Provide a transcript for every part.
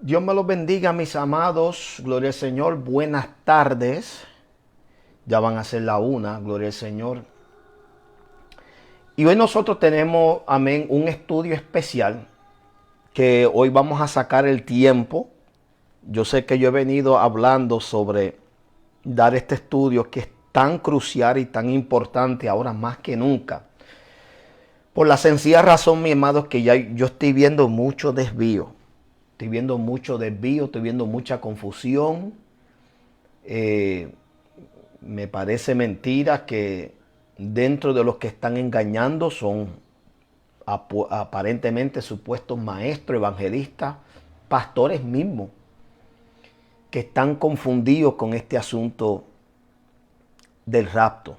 Dios me los bendiga, mis amados. Gloria al Señor. Buenas tardes. Ya van a ser la una. Gloria al Señor. Y hoy nosotros tenemos, amén, un estudio especial que hoy vamos a sacar el tiempo. Yo sé que yo he venido hablando sobre dar este estudio que es tan crucial y tan importante ahora más que nunca. Por la sencilla razón, mis amados, que ya yo estoy viendo mucho desvío. Estoy viendo mucho desvío, estoy viendo mucha confusión. Me parece mentira que dentro de los que están engañando son aparentemente supuestos maestros, evangelistas, pastores mismos, que están confundidos con este asunto del rapto.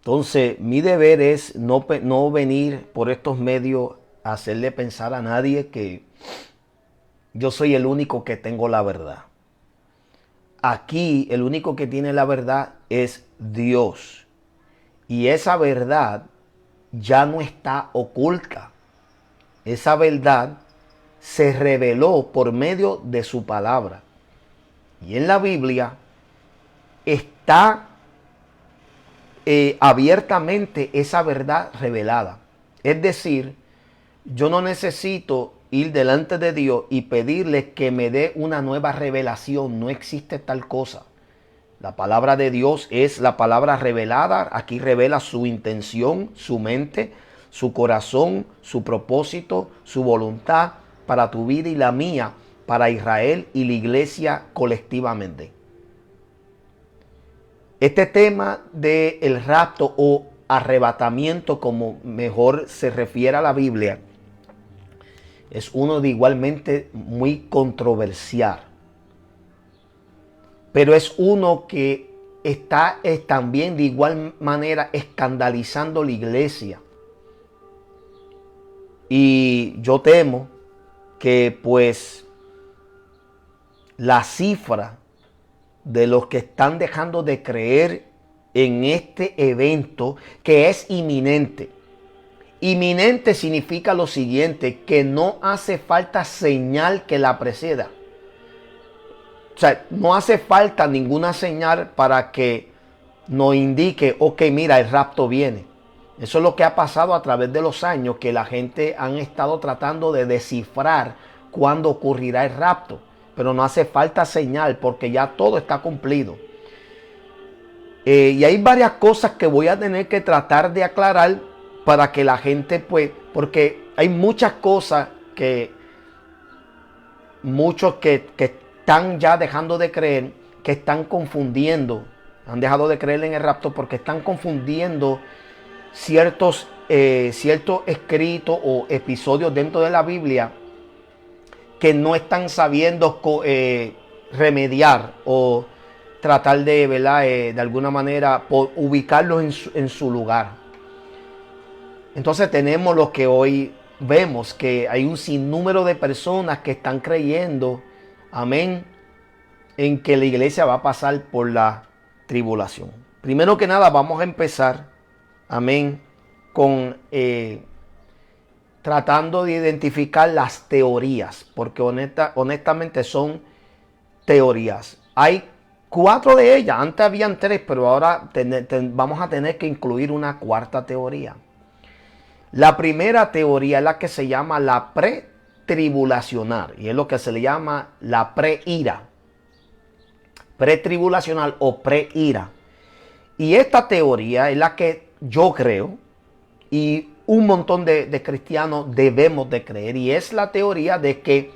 Entonces, mi deber es no venir por estos medios a hacerle pensar a nadie que yo soy el único que tengo la verdad. Aquí el único que tiene la verdad es Dios. Y esa verdad ya no está oculta. Esa verdad se reveló por medio de su palabra. Y en la Biblia está abiertamente esa verdad revelada. Es decir, yo no necesito ir delante de Dios y pedirle que me dé una nueva revelación. No existe tal cosa. La palabra de Dios es la palabra revelada. Aquí revela su intención, su mente, su corazón, su propósito, su voluntad para tu vida y la mía, para Israel y la iglesia colectivamente. Este tema del rapto o arrebatamiento, como mejor se refiere a la Biblia, es uno de igualmente muy controversial. Pero es uno que está también de igual manera escandalizando la iglesia. Y yo temo que pues la cifra de los que están dejando de creer en este evento que es inminente. Inminente significa lo siguiente, que no hace falta señal que la preceda. O sea, no hace falta ninguna señal para que nos indique, ok, mira, el rapto viene. Eso es lo que ha pasado a través de los años, que la gente han estado tratando de descifrar cuándo ocurrirá el rapto. Pero no hace falta señal porque ya todo está cumplido. Y hay varias cosas que voy a tener que tratar de aclarar para que la gente, pues, porque hay muchas cosas que muchos que están ya dejando de creer, que están confundiendo, han dejado de creer en el rapto porque están confundiendo ciertos escritos o episodios dentro de la Biblia que no están sabiendo remediar o tratar de, ¿verdad? De alguna manera ubicarlos en su lugar. Entonces tenemos lo que hoy vemos, que hay un sinnúmero de personas que están creyendo, amén, en que la iglesia va a pasar por la tribulación. Primero que nada vamos a empezar, amén, con tratando de identificar las teorías, porque honestamente son teorías. Hay 4 de ellas, antes habían 3, pero ahora vamos a tener que incluir una cuarta teoría. La primera teoría es la que se llama la pretribulacional y es lo que se le llama la preira. Pretribulacional o preira. Y esta teoría es la que yo creo y un montón de cristianos debemos de creer. Y es la teoría de que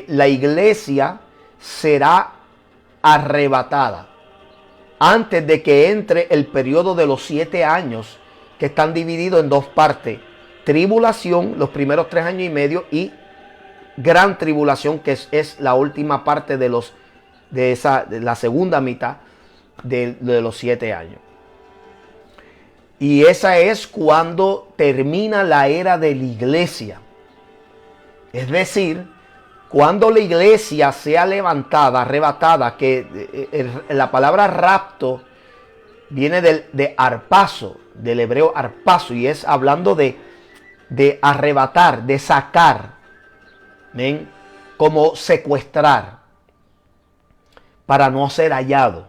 la iglesia será arrebatada antes de que entre el periodo de los 7 años que están divididos en 2 partes. Tribulación, los primeros 3 años y medio, y gran tribulación, que es la última parte de la segunda mitad de los 7 años. Y esa es cuando termina la era de la iglesia. Es decir, cuando la iglesia sea levantada, arrebatada, que la palabra rapto viene de arpazo, del hebreo arpazo, y es hablando de arrebatar, de sacar. ¿Ven? como secuestrar para no ser hallado.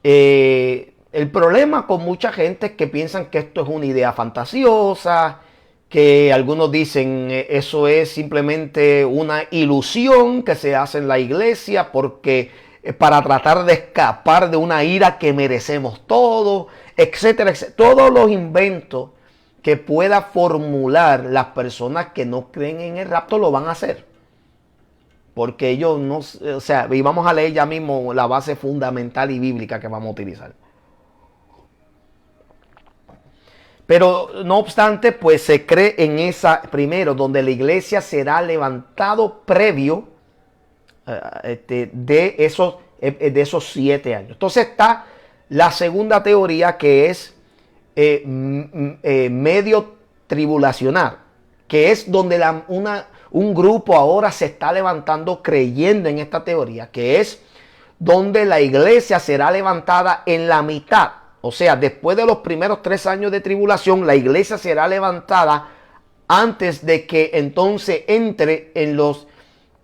El problema con mucha gente es que piensan que esto es una idea fantasiosa, que algunos dicen eso es simplemente una ilusión que se hace en la iglesia porque para tratar de escapar de una ira que merecemos todos, etcétera, etcétera. Todos los inventos que pueda formular las personas que no creen en el rapto lo van a hacer. Porque ellos no, o sea, y vamos a leer ya mismo la base fundamental y bíblica que vamos a utilizar. Pero no obstante, pues se cree en esa, primero, donde la iglesia será levantado previo de esos 7 años. Entonces está la segunda teoría, que es medio tribulacional, que es donde un grupo ahora se está levantando creyendo en esta teoría, que es donde la iglesia será levantada en la mitad. O sea, después de los primeros 3 años de tribulación, la iglesia será levantada antes de que entonces entre en los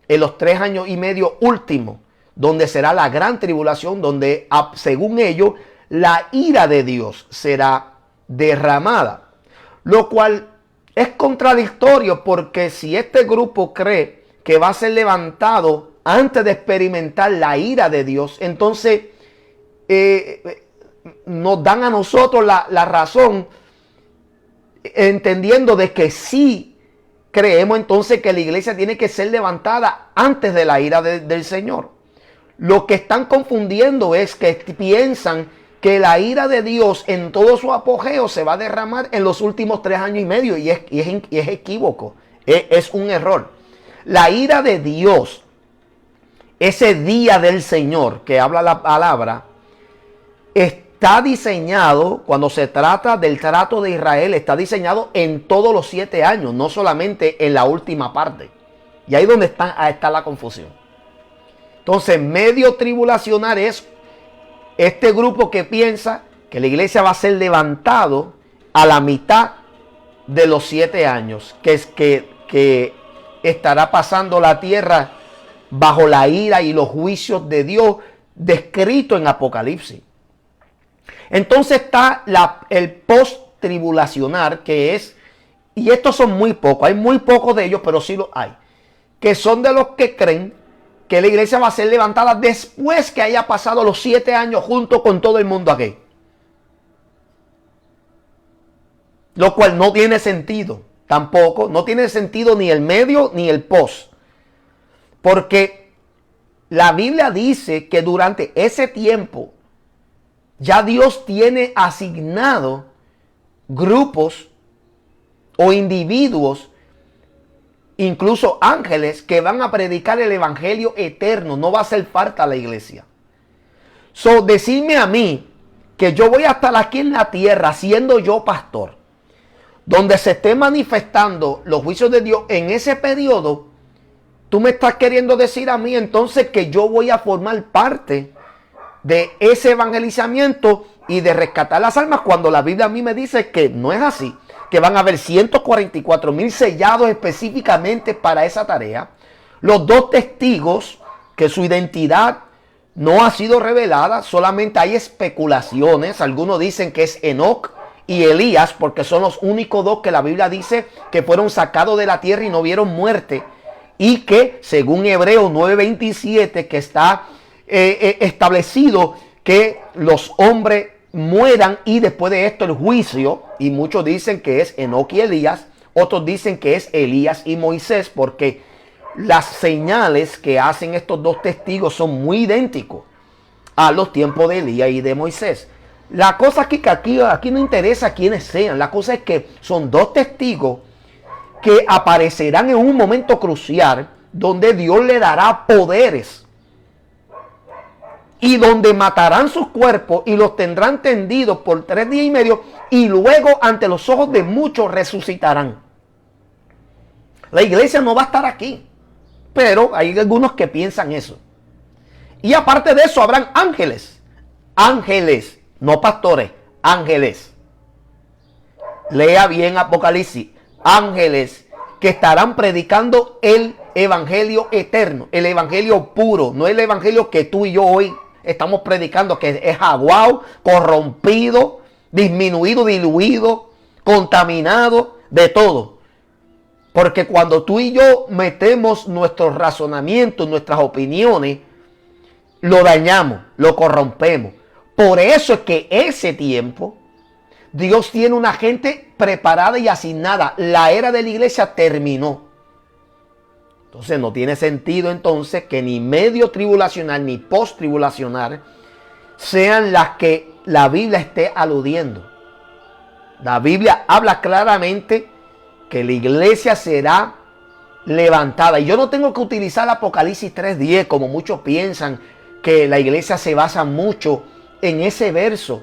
3 años y medio últimos, donde será la gran tribulación, donde según ellos la ira de Dios será derramada. Lo cual es contradictorio, porque si este grupo cree que va a ser levantado antes de experimentar la ira de Dios, entonces nos dan a nosotros la razón, entendiendo de que sí creemos entonces que la iglesia tiene que ser levantada antes de la ira del Señor. Lo que están confundiendo es que piensan que la ira de Dios en todo su apogeo se va a derramar en los últimos 3 años y medio, y es equívoco, es un error. La ira de Dios, ese día del Señor que habla la palabra, está diseñado, cuando se trata del trato de Israel, está diseñado en todos los 7 años, no solamente en la última parte. Y ahí es donde está la confusión. Entonces, medio tribulacional es este grupo que piensa que la iglesia va a ser levantado a la mitad de los 7 años, que es que estará pasando la tierra bajo la ira y los juicios de Dios descrito en Apocalipsis. Entonces está el post-tribulacional, que es, y estos son muy pocos, hay muy pocos de ellos, pero sí los hay, que son de los que creen que la iglesia va a ser levantada después que haya pasado los 7 años junto con todo el mundo aquí. Lo cual no tiene sentido, tampoco, no tiene sentido ni el medio ni el post. Porque la Biblia dice que durante ese tiempo ya Dios tiene asignado grupos o individuos, incluso ángeles, que van a predicar el evangelio eterno. No va a hacer falta a la iglesia. So, decirme a mí que yo voy a estar aquí en la tierra siendo yo pastor, donde se esté manifestando los juicios de Dios en ese periodo, tú me estás queriendo decir a mí entonces que yo voy a formar parte de ese evangelizamiento y de rescatar las almas, cuando la Biblia a mí me dice que no es así, que van a haber 144,000 sellados específicamente para esa tarea. Los 2 testigos, que su identidad no ha sido revelada, solamente hay especulaciones. Algunos dicen que es Enoc y Elías, porque son los únicos 2 que la Biblia dice que fueron sacados de la tierra y no vieron muerte, y que según Hebreos 9:27, que está establecido que los hombres mueran y después de esto el juicio, y muchos dicen que es Enoc y Elías, otros dicen que es Elías y Moisés, porque las señales que hacen estos 2 testigos son muy idénticos a los tiempos de Elías y de Moisés. La cosa es que aquí no interesa quiénes sean, la cosa es que son 2 testigos que aparecerán en un momento crucial donde Dios le dará poderes y donde matarán sus cuerpos y los tendrán tendidos por 3 días y medio, y luego ante los ojos de muchos resucitarán. La iglesia no va a estar aquí, pero hay algunos que piensan eso. Y aparte de eso habrán ángeles, no pastores, ángeles. Lea bien Apocalipsis, ángeles que estarán predicando el evangelio eterno, el evangelio puro, no el evangelio que tú y yo hoy estamos predicando, que es aguado, corrompido, disminuido, diluido, contaminado, de todo. Porque cuando tú y yo metemos nuestros razonamientos, nuestras opiniones, lo dañamos, lo corrompemos. Por eso es que ese tiempo Dios tiene una gente preparada y asignada. La era de la iglesia terminó. Entonces no tiene sentido entonces que ni medio tribulacional ni post tribulacional sean las que la Biblia esté aludiendo. La Biblia habla claramente que la iglesia será levantada. Y yo no tengo que utilizar Apocalipsis 3:10 como muchos piensan que la iglesia se basa mucho en ese verso.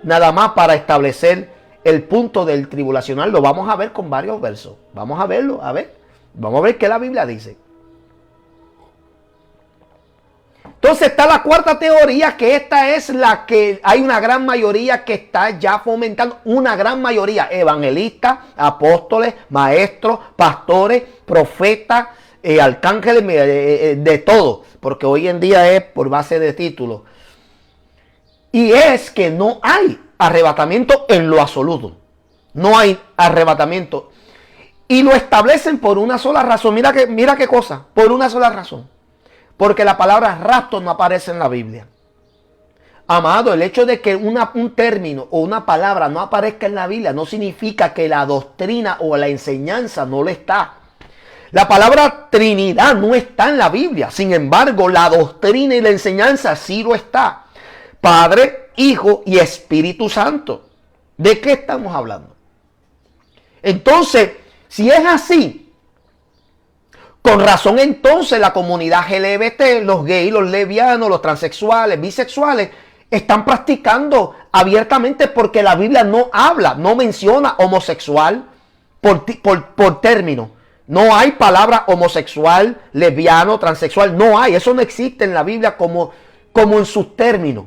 Nada más para establecer el punto del tribulacional. Lo vamos a ver con varios versos. Vamos a verlo, a ver. Vamos a ver qué la Biblia dice. Entonces está la cuarta teoría, que esta es la que hay una gran mayoría que está ya fomentando. Una gran mayoría, evangelistas, apóstoles, maestros, pastores, profetas, arcángeles, de todo. Porque hoy en día es por base de títulos. Y es que no hay arrebatamiento en lo absoluto. No hay arrebatamiento. Y lo establecen por una sola razón. Mira qué cosa. Por una sola razón. Porque la palabra rapto no aparece en la Biblia. Amado, el hecho de que un término o una palabra no aparezca en la Biblia no significa que la doctrina o la enseñanza no lo está. La palabra Trinidad no está en la Biblia. Sin embargo, la doctrina y la enseñanza sí lo está. Padre, Hijo y Espíritu Santo. ¿De qué estamos hablando? Entonces, si es así, con razón entonces la comunidad LGBT, los gays, los lesbianos, los transexuales, bisexuales, están practicando abiertamente porque la Biblia no habla, no menciona homosexual por término. No hay palabra homosexual, lesbiano, transexual, no hay. Eso no existe en la Biblia como en sus términos.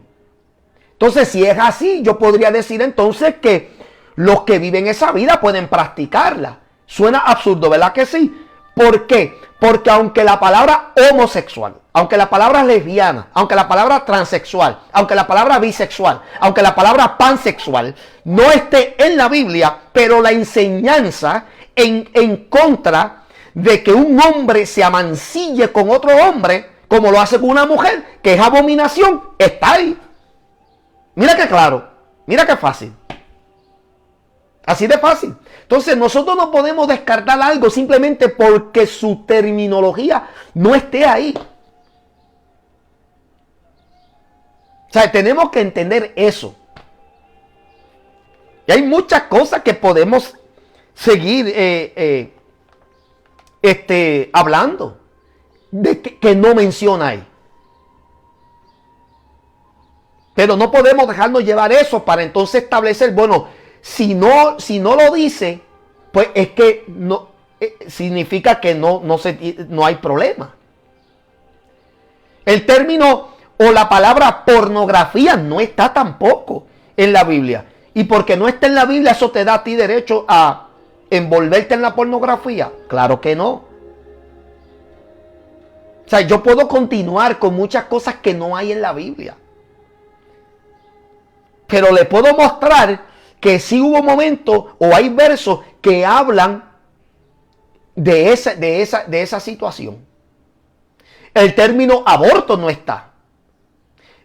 Entonces, si es así, yo podría decir entonces que los que viven esa vida pueden practicarla. Suena absurdo, ¿verdad que sí? ¿Por qué? Porque aunque la palabra homosexual, aunque la palabra lesbiana, aunque la palabra transexual, aunque la palabra bisexual, aunque la palabra pansexual no esté en la Biblia, pero la enseñanza en contra de que un hombre se amancille con otro hombre, como lo hace con una mujer, que es abominación, está ahí. Mira qué claro, mira qué fácil. Así de fácil. Entonces nosotros no podemos descartar algo simplemente porque su terminología no esté ahí. O sea, tenemos que entender eso. Y hay muchas cosas que podemos seguir hablando de que no menciona ahí. Pero no podemos dejarnos llevar eso para entonces establecer, bueno, si no lo dice, pues es que no significa que no hay problema. El término o la palabra pornografía no está tampoco en la Biblia. Y porque no está en la Biblia, ¿eso te da a ti derecho a envolverte en la pornografía? Claro que no. O sea, yo puedo continuar con muchas cosas que no hay en la Biblia. Pero le puedo mostrar que sí hubo momentos o hay versos que hablan de esa situación. El término aborto no está.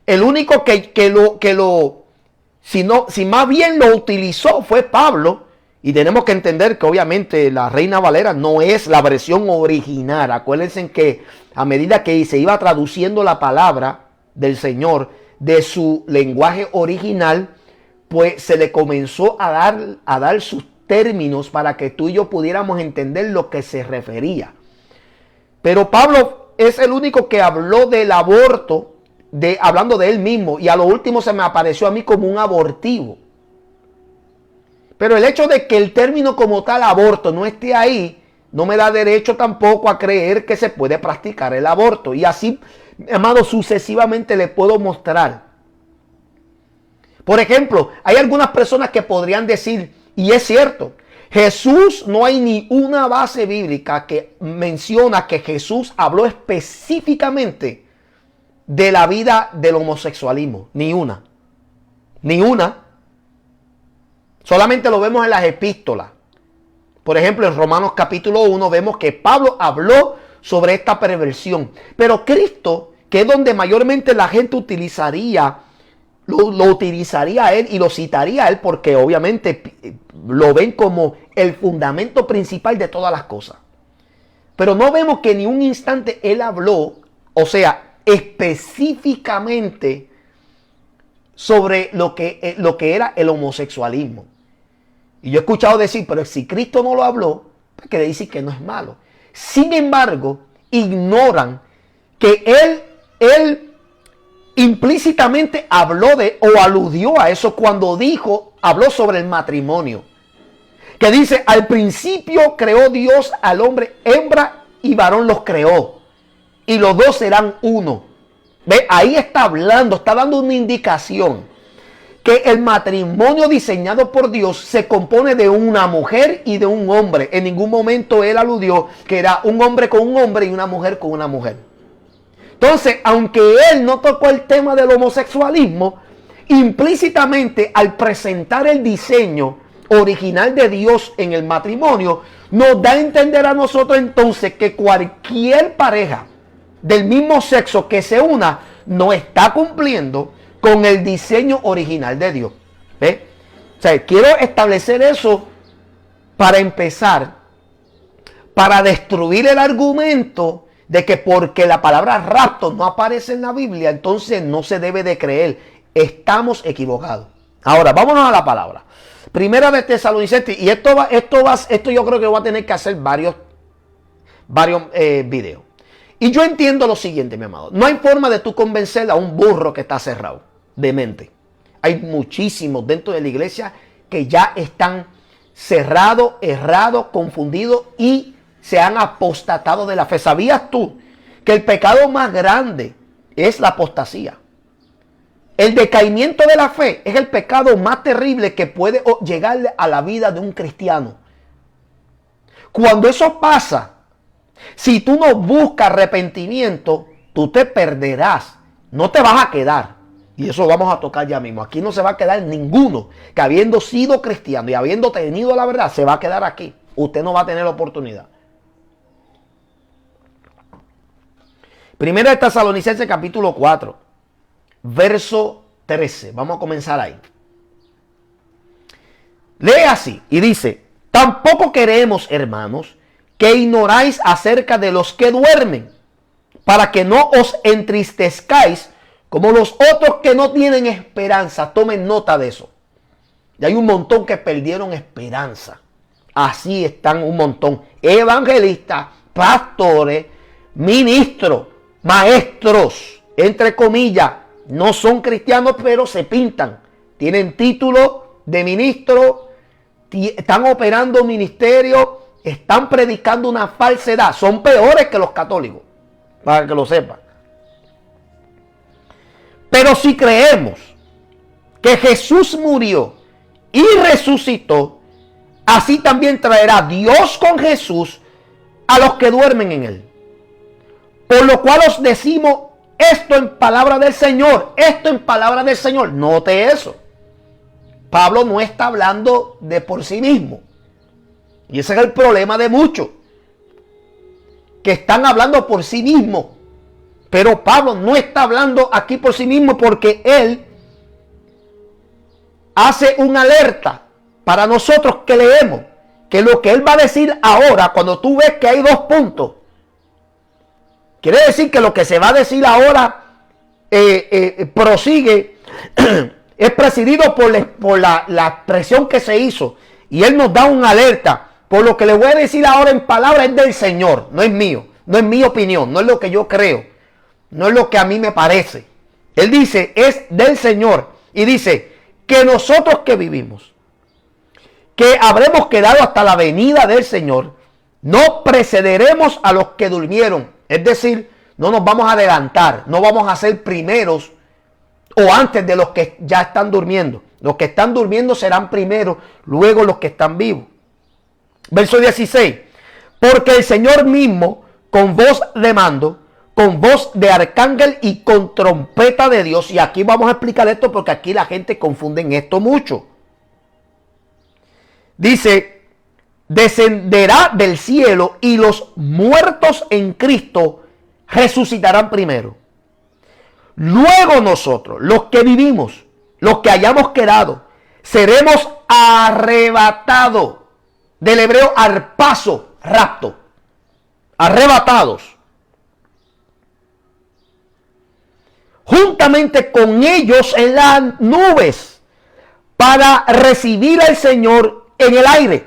El único si más bien lo utilizó fue Pablo. Y tenemos que entender que obviamente la Reina Valera no es la versión original. Acuérdense que a medida que se iba traduciendo la palabra del Señor de su lenguaje original, pues se le comenzó a dar sus términos para que tú y yo pudiéramos entender lo que se refería. Pero Pablo es el único que habló del aborto, hablando de él mismo, y a lo último se me apareció a mí como un abortivo. Pero el hecho de que el término como tal aborto no esté ahí, no me da derecho tampoco a creer que se puede practicar el aborto. Y así, amado, sucesivamente le puedo mostrar. Por ejemplo, hay algunas personas que podrían decir, y es cierto, Jesús, no hay ni una base bíblica que menciona que Jesús habló específicamente de la vida del homosexualismo. Ni una. Ni una. Solamente lo vemos en las epístolas. Por ejemplo, en Romanos capítulo 1 vemos que Pablo habló sobre esta perversión. Pero Cristo, que es donde mayormente la gente utilizaría, lo utilizaría a él y lo citaría a él porque obviamente lo ven como el fundamento principal de todas las cosas. Pero no vemos que ni un instante él habló, o sea, específicamente sobre lo que era el homosexualismo. Y yo he escuchado decir, pero si Cristo no lo habló, pues quiere decir que no es malo. Sin embargo, ignoran que él implícitamente habló de o aludió a eso cuando habló sobre el matrimonio. Que dice, al principio creó Dios al hombre, hembra y varón los creó. Y los dos serán uno. ¿Ve? Ahí está hablando, está dando una indicación que el matrimonio diseñado por Dios se compone de una mujer y de un hombre. En ningún momento él aludió que era un hombre con un hombre y una mujer con una mujer. Entonces, aunque él no tocó el tema del homosexualismo, implícitamente al presentar el diseño original de Dios en el matrimonio, nos da a entender a nosotros entonces que cualquier pareja del mismo sexo que se una no está cumpliendo con el diseño original de Dios. ¿Ve? O sea, quiero establecer eso para empezar, para destruir el argumento de que porque la palabra rapto no aparece en la Biblia, entonces no se debe de creer. Estamos equivocados. Ahora, vámonos a la palabra. Primera de Tesalonicenses, y esto yo creo que voy a tener que hacer varios videos. Y yo entiendo lo siguiente, mi amado. No hay forma de tú convencer a un burro que está cerrado de mente. Hay muchísimos dentro de la iglesia que ya están cerrados, errados, confundidos y se han apostatado de la fe. ¿Sabías tú que el pecado más grande es la apostasía? El decaimiento de la fe es el pecado más terrible que puede llegarle a la vida de un cristiano. Cuando eso pasa, si tú no buscas arrepentimiento, tú te perderás. No te vas a quedar. Y eso vamos a tocar ya mismo. Aquí no se va a quedar ninguno que habiendo sido cristiano y habiendo tenido la verdad, se va a quedar aquí. Usted no va a tener oportunidad. Primera de Tesalonicenses capítulo 4, verso 13. Vamos a comenzar ahí. Lee así y dice, tampoco queremos, hermanos, que ignoráis acerca de los que duermen, para que no os entristezcáis como los otros que no tienen esperanza. Tomen nota de eso. Y hay un montón que perdieron esperanza. Así están un montón. Evangelistas, pastores, ministros, maestros, entre comillas, no son cristianos, pero se pintan. Tienen título de ministro, están operando ministerios, están predicando una falsedad. Son peores que los católicos, para que lo sepan. Pero si creemos que Jesús murió y resucitó, así también traerá Dios con Jesús a los que duermen en él. Por lo cual os decimos esto en palabra del Señor. Esto en palabra del Señor. Note eso. Pablo no está hablando de por sí mismo. Y ese es el problema de muchos, que están hablando por sí mismos. Pero Pablo no está hablando aquí por sí mismo, porque él hace una alerta para nosotros que leemos, que lo que él va a decir ahora, cuando tú ves que hay dos puntos, quiere decir que lo que se va a decir ahora prosigue, es presidido por la expresión que se hizo. Y él nos da una alerta. Por lo que le voy a decir ahora en palabras es del Señor, no es mío, no es mi opinión, no es lo que yo creo, no es lo que a mí me parece. Él dice, es del Señor. Y dice, que nosotros que vivimos, que habremos quedado hasta la venida del Señor, no precederemos a los que durmieron. Es decir, no nos vamos a adelantar, no vamos a ser primeros o antes de los que ya están durmiendo. Los que están durmiendo serán primeros, luego los que están vivos. Verso 16. Porque el Señor mismo, con voz de mando, con voz de arcángel y con trompeta de Dios. Y aquí vamos a explicar esto porque aquí la gente confunde en esto mucho. Dice, descenderá del cielo y los muertos en Cristo resucitarán primero. Luego nosotros, los que vivimos, los que hayamos quedado, seremos arrebatados. Del hebreo arpazo, rapto. Arrebatados. Juntamente con ellos en las nubes para recibir al Señor en el aire.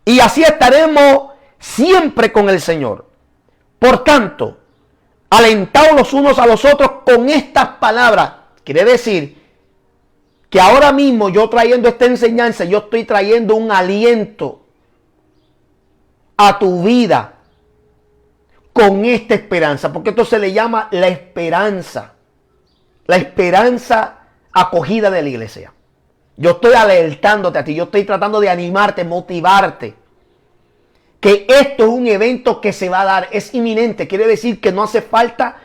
Y así estaremos siempre con el Señor. Por tanto, alentados los unos a los otros con estas palabras. Quiere decir que ahora mismo yo trayendo esta enseñanza, yo estoy trayendo un aliento a tu vida con esta esperanza, porque esto se le llama la esperanza acogida de la iglesia. Yo estoy alertándote a ti, yo estoy tratando de animarte, motivarte, que esto es un evento que se va a dar, es inminente, quiere decir que no hace falta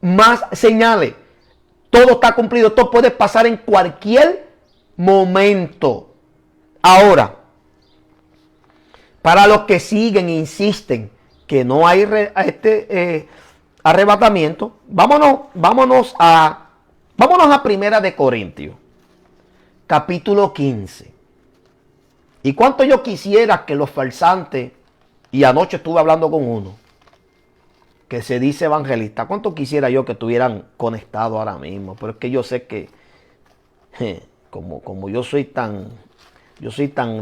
más señales. Todo está cumplido, esto puede pasar en cualquier momento. Ahora, para los que siguen e insisten que no hay arrebatamiento, vámonos a Primera de Corintios, capítulo 15. Y cuánto yo quisiera que los falsantes, y anoche estuve hablando con uno, que se dice evangelista, cuánto quisiera yo que estuvieran conectados ahora mismo, pero es que yo sé que, como yo soy tan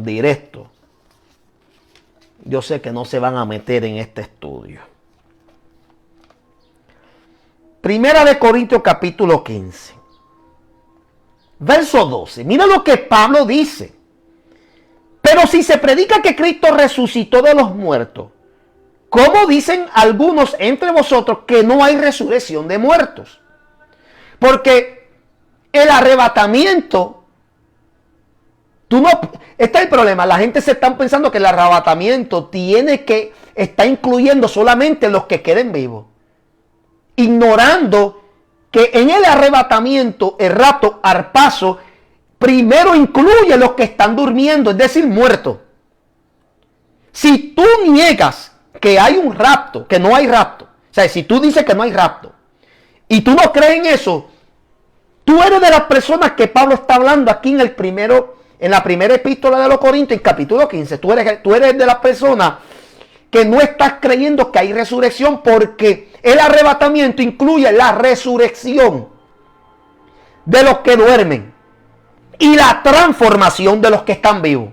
directo, yo sé que no se van a meter en este estudio. Primera de Corintios capítulo 15. Verso 12. Mira lo que Pablo dice. Pero si se predica que Cristo resucitó de los muertos, ¿cómo dicen algunos entre vosotros que no hay resurrección de muertos? Porque el arrebatamiento, este es el problema, la gente se está pensando que el arrebatamiento está incluyendo solamente los que queden vivos, ignorando que en el arrebatamiento, el rapto, arpazo, primero incluye los que están durmiendo, es decir, muertos. Si tú niegas que hay un rapto, que no hay rapto, o sea, si tú dices que no hay rapto, y tú no crees en eso, tú eres de las personas que Pablo está hablando aquí en la primera epístola de los Corintios, en capítulo 15. Tú eres de las personas que no estás creyendo que hay resurrección, porque el arrebatamiento incluye la resurrección de los que duermen y la transformación de los que están vivos.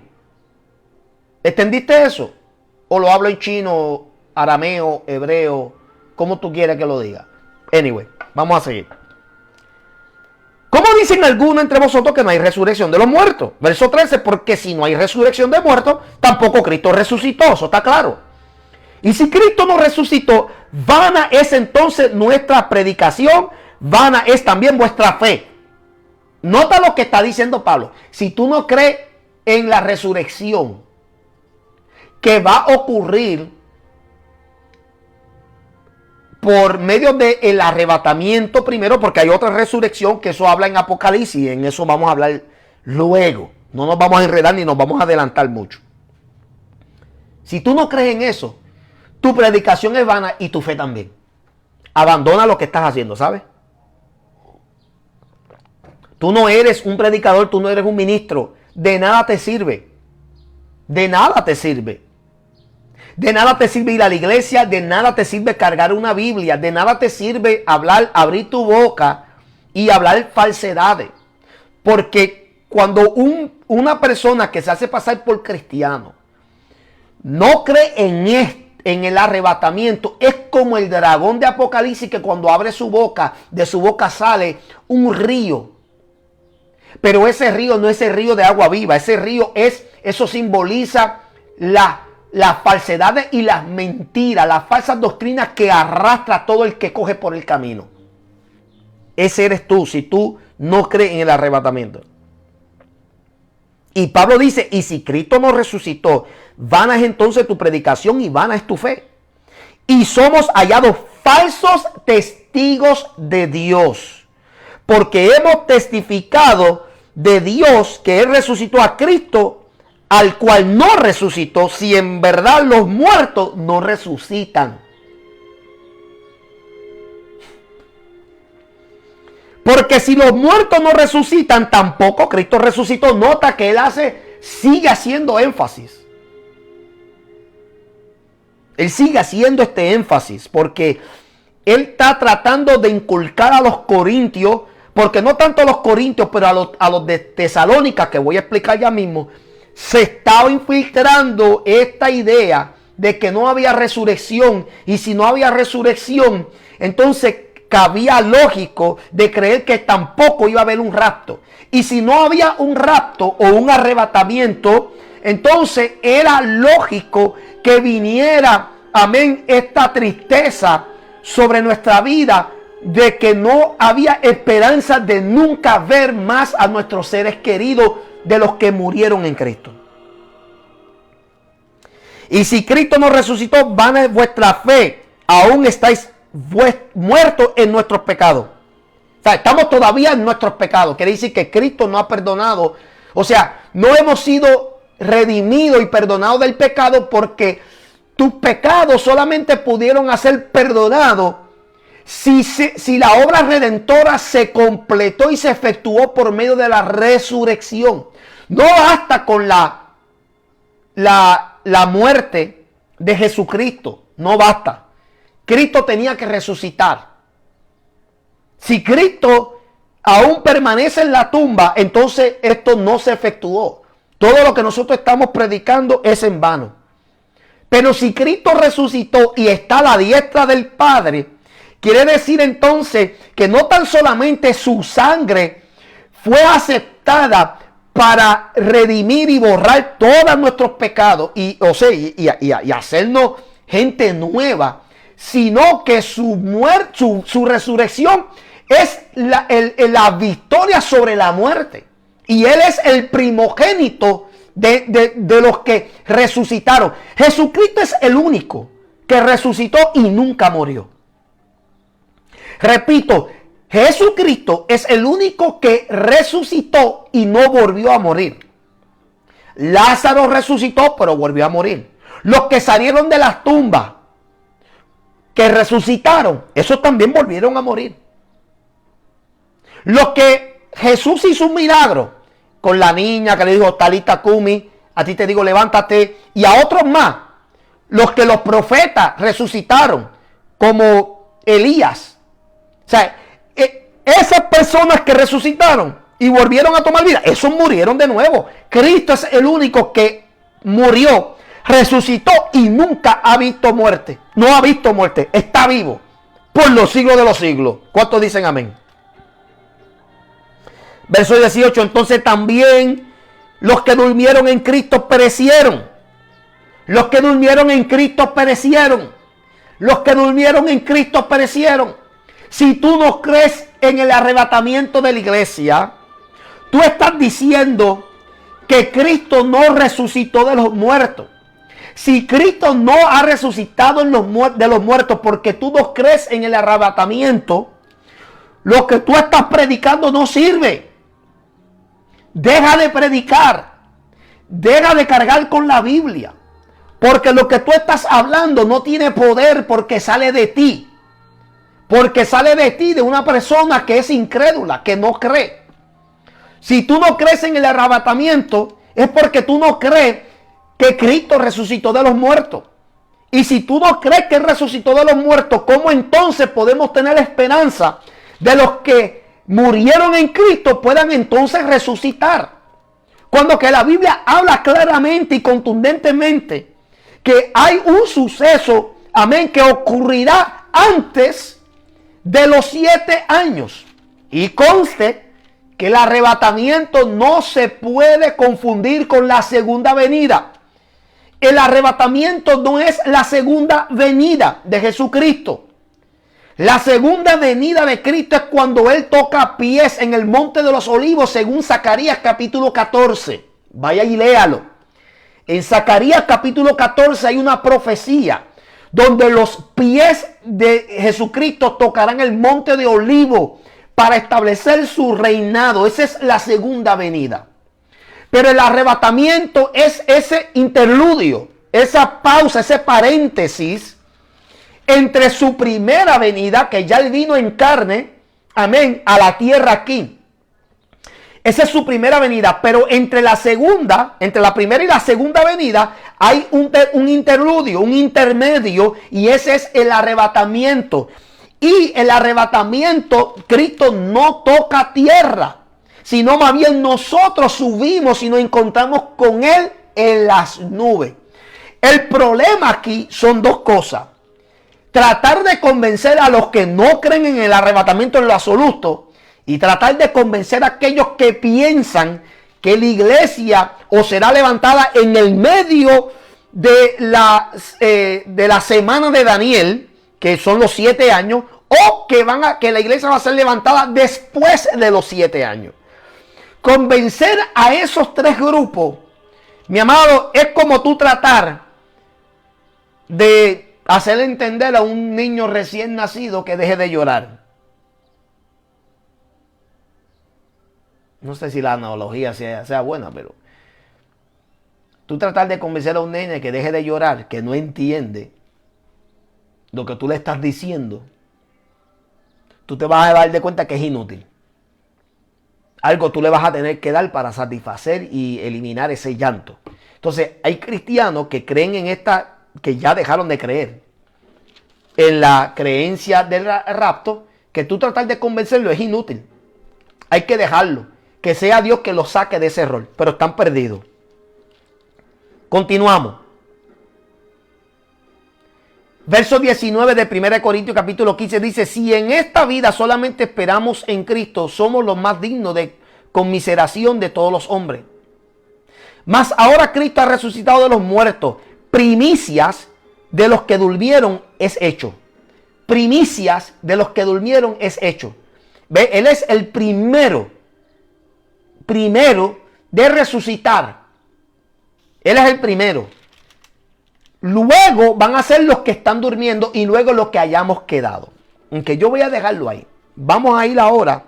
¿Entendiste eso? O lo hablo en chino, arameo, hebreo, como tú quieras que lo diga. Anyway, vamos a seguir. ¿Cómo dicen algunos entre vosotros que no hay resurrección de los muertos? Verso 13, porque si no hay resurrección de muertos, tampoco Cristo resucitó, eso está claro. Y si Cristo no resucitó, vana es entonces nuestra predicación, vana es también vuestra fe. Nota lo que está diciendo Pablo. Si tú no crees en la resurrección que va a ocurrir por medio del arrebatamiento primero, porque hay otra resurrección que eso habla en Apocalipsis, en eso vamos a hablar luego. No nos vamos a enredar ni nos vamos a adelantar mucho. Si tú no crees en eso, tu predicación es vana y tu fe también. Abandona lo que estás haciendo, ¿sabes? Tú no eres un predicador, tú no eres un ministro. De nada te sirve. De nada te sirve. De nada te sirve ir a la iglesia, de nada te sirve cargar una Biblia, de nada te sirve abrir tu boca y hablar falsedades. Porque cuando una persona que se hace pasar por cristiano no cree en el arrebatamiento, es como el dragón de Apocalipsis, que cuando abre su boca, de su boca sale un río. Pero ese río no es el río de agua viva, ese río eso simboliza las falsedades y las mentiras, las falsas doctrinas que arrastra a todo el que coge por el camino. Ese eres tú, si tú no crees en el arrebatamiento. Y Pablo dice, y si Cristo no resucitó, vana es entonces tu predicación y vana es tu fe. Y somos hallados falsos testigos de Dios, porque hemos testificado de Dios que Él resucitó a Cristo, al cual no resucitó, si en verdad los muertos no resucitan. Porque si los muertos no resucitan, tampoco Cristo resucitó. Nota que él sigue haciendo énfasis. Él sigue haciendo este énfasis porque él está tratando de inculcar a los corintios, porque no tanto a los corintios, pero a los de Tesalónica, que voy a explicar ya mismo, se estaba infiltrando esta idea de que no había resurrección. Y si no había resurrección, entonces cabía lógico de creer que tampoco iba a haber un rapto. Y si no había un rapto o un arrebatamiento, entonces era lógico que viniera, amén, esta tristeza sobre nuestra vida de que no había esperanza de nunca ver más a nuestros seres queridos de los que murieron en Cristo. Y si Cristo no resucitó, vana es vuestra fe, aún estáis muertos en nuestros pecados. O sea, estamos todavía en nuestros pecados. Quiere decir que Cristo no ha perdonado. O sea, no hemos sido redimidos y perdonados del pecado, porque tus pecados solamente pudieron ser perdonados si la obra redentora se completó y se efectuó por medio de la resurrección. No basta con la muerte de Jesucristo. No basta. Cristo tenía que resucitar. Si Cristo aún permanece en la tumba, entonces esto no se efectuó. Todo lo que nosotros estamos predicando es en vano. Pero si Cristo resucitó y está a la diestra del Padre, quiere decir entonces que no tan solamente su sangre fue aceptada para redimir y borrar todos nuestros pecados y hacernos gente nueva, sino que su muerte, su resurrección es la victoria sobre la muerte. Y Él es el primogénito de los que resucitaron. Jesucristo es el único que resucitó y nunca murió. Repito, Jesucristo es el único que resucitó y no volvió a morir. Lázaro resucitó, pero volvió a morir. Los que salieron de las tumbas, que resucitaron, esos también volvieron a morir. Los que Jesús hizo un milagro con la niña que le dijo Talita Cumi, a ti te digo levántate, y a otros más, los que los profetas resucitaron como Elías. O sea, esas personas que resucitaron y volvieron a tomar vida, esos murieron de nuevo. Cristo es el único que murió, resucitó y nunca ha visto muerte. No ha visto muerte, está vivo por los siglos de los siglos. ¿Cuántos dicen amén? Verso 18, entonces también los que durmieron en Cristo perecieron. Los que durmieron en Cristo perecieron. Los que durmieron en Cristo perecieron. Si tú no crees en el arrebatamiento de la iglesia, tú estás diciendo que Cristo no resucitó de los muertos. Si Cristo no ha resucitado de los muertos porque tú no crees en el arrebatamiento, lo que tú estás predicando no sirve. Deja de predicar. Deja de cargar con la Biblia. Porque lo que tú estás hablando no tiene poder porque sale de ti. Porque sale de ti, de una persona que es incrédula, que no cree. Si tú no crees en el arrebatamiento, es porque tú no crees que Cristo resucitó de los muertos. Y si tú no crees que Él resucitó de los muertos, ¿cómo entonces podemos tener esperanza de los que murieron en Cristo puedan entonces resucitar? Cuando que la Biblia habla claramente y contundentemente que hay un suceso, amén, que ocurrirá antes de los 7 años. Y conste que el arrebatamiento no se puede confundir con la segunda venida. El arrebatamiento no es la segunda venida de Jesucristo. La segunda venida de Cristo es cuando Él toca pies en el monte de los olivos, según Zacarías capítulo 14. Vaya y léalo. En Zacarías capítulo 14 hay una profecía donde los pies de Jesucristo tocarán el monte de Olivo para establecer su reinado. Esa es la segunda venida. Pero el arrebatamiento es ese interludio, esa pausa, ese paréntesis entre su primera venida, que ya él vino en carne, amén, a la tierra aquí. Esa es su primera venida, pero entre la segunda, entre la primera y la segunda venida, hay un interludio, un intermedio, y ese es el arrebatamiento. Y el arrebatamiento, Cristo no toca tierra, sino más bien nosotros subimos y nos encontramos con Él en las nubes. El problema aquí son dos cosas. Tratar de convencer a los que no creen en el arrebatamiento en lo absoluto y tratar de convencer a aquellos que piensan que la iglesia o será levantada en el medio de la semana de Daniel, que son los 7 años, o que la iglesia va a ser levantada después de los 7 años. Convencer a esos tres grupos, mi amado, es como tú tratar de hacer entender a un niño recién nacido que deje de llorar. No sé si la analogía sea buena, pero tú tratar de convencer a un nene que deje de llorar, que no entiende lo que tú le estás diciendo, tú te vas a dar de cuenta que es inútil. Algo tú le vas a tener que dar para satisfacer y eliminar ese llanto. Entonces, hay cristianos que creen en esta, que ya dejaron de creer en la creencia del rapto, que tú tratar de convencerlo es inútil. Hay que dejarlo. Que sea Dios que lo saque de ese error. Pero están perdidos. Continuamos. Verso 19 de 1 Corintios capítulo 15 dice: si en esta vida solamente esperamos en Cristo, somos los más dignos de conmiseración de todos los hombres. Mas ahora Cristo ha resucitado de los muertos. Primicias de los que durmieron es hecho. Primicias de los que durmieron es hecho. ¿Ve? Él es el primero de resucitar. Él es el primero. Luego van a ser los que están durmiendo y luego los que hayamos quedado. Aunque yo voy a dejarlo ahí. Vamos a ir ahora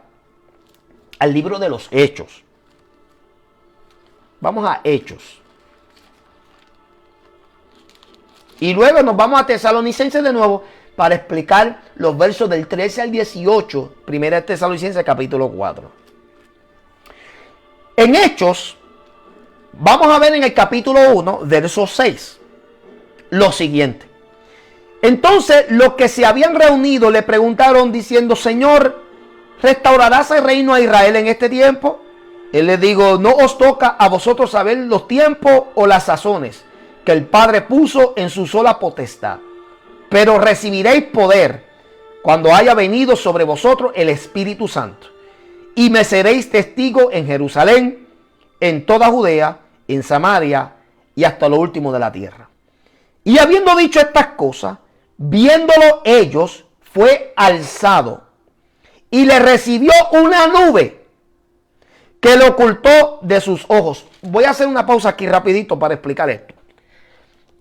al libro de los Hechos. Vamos a Hechos. Y luego nos vamos a Tesalonicenses de nuevo para explicar los versos del 13 al 18. Primera Tesalonicenses capítulo 4. En Hechos, vamos a ver en el capítulo 1, verso 6, lo siguiente. Entonces, los que se habían reunido le preguntaron diciendo: Señor, ¿restaurarás el reino a Israel en este tiempo? Él les dijo: no os toca a vosotros saber los tiempos o las sazones que el Padre puso en su sola potestad. Pero recibiréis poder cuando haya venido sobre vosotros el Espíritu Santo. Y me seréis testigo en Jerusalén, en toda Judea, en Samaria y hasta lo último de la tierra. Y habiendo dicho estas cosas, viéndolo ellos, fue alzado. Y le recibió una nube que lo ocultó de sus ojos. Voy a hacer una pausa aquí rapidito para explicar esto.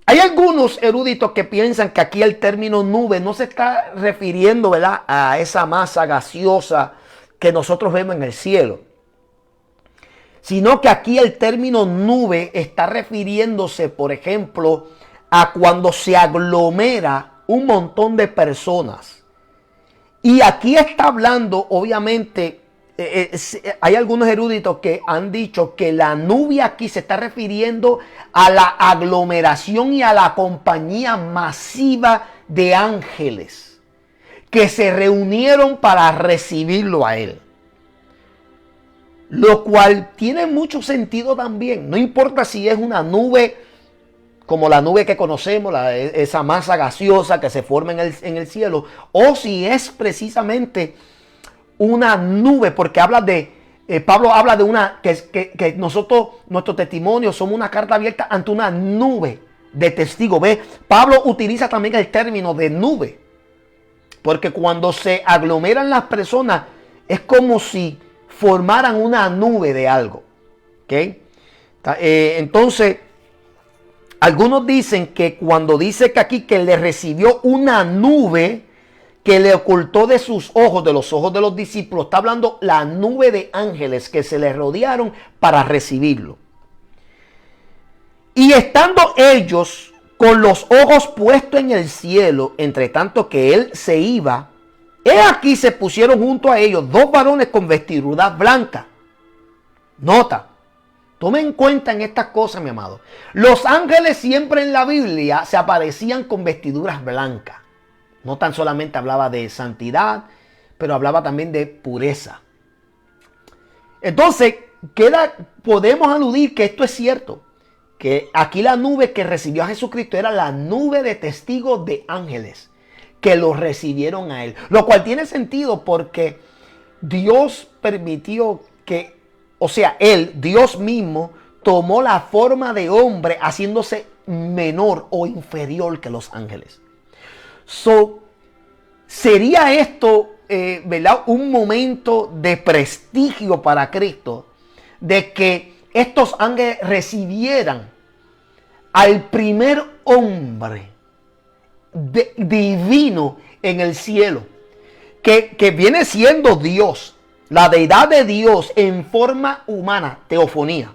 Hay algunos eruditos que piensan que aquí el término nube no se está refiriendo, ¿verdad?, a esa masa gaseosa que nosotros vemos en el cielo, sino que aquí el término nube está refiriéndose, por ejemplo, a cuando se aglomera un montón de personas. Y aquí está hablando, obviamente, hay algunos eruditos que han dicho que la nube aquí se está refiriendo a la aglomeración y a la compañía masiva de ángeles que se reunieron para recibirlo a él. Lo cual tiene mucho sentido también. No importa si es una nube como la nube que conocemos, esa masa gaseosa que se forma en el cielo, o si es precisamente una nube, porque habla de, Pablo habla de una, que nosotros, nuestro testimonio, somos una carta abierta ante una nube de testigos. ¿Ve? Pablo utiliza también el término de nube, porque cuando se aglomeran las personas, es como si formaran una nube de algo. ¿Okay? Entonces, algunos dicen que cuando dice que aquí que le recibió una nube que le ocultó de sus ojos, de los ojos de los discípulos, está hablando la nube de ángeles que se le rodearon para recibirlo. Y estando ellos con los ojos puestos en el cielo, entre tanto que él se iba, he aquí se pusieron junto a ellos dos varones con vestiduras blancas. Nota, tomen en cuenta en estas cosas, mi amado. Los ángeles siempre en la Biblia se aparecían con vestiduras blancas. No tan solamente hablaba de santidad, pero hablaba también de pureza. Entonces, podemos aludir que esto es cierto. Que aquí la nube que recibió a Jesucristo era la nube de testigos de ángeles que lo recibieron a él. Lo cual tiene sentido porque Dios permitió que, o sea, él, Dios mismo, tomó la forma de hombre haciéndose menor o inferior que los ángeles. Sería esto, ¿verdad?, un momento de prestigio para Cristo, de que estos ángeles recibieran al primer hombre divino en el cielo, que viene siendo Dios, la deidad de Dios en forma humana, teofonía.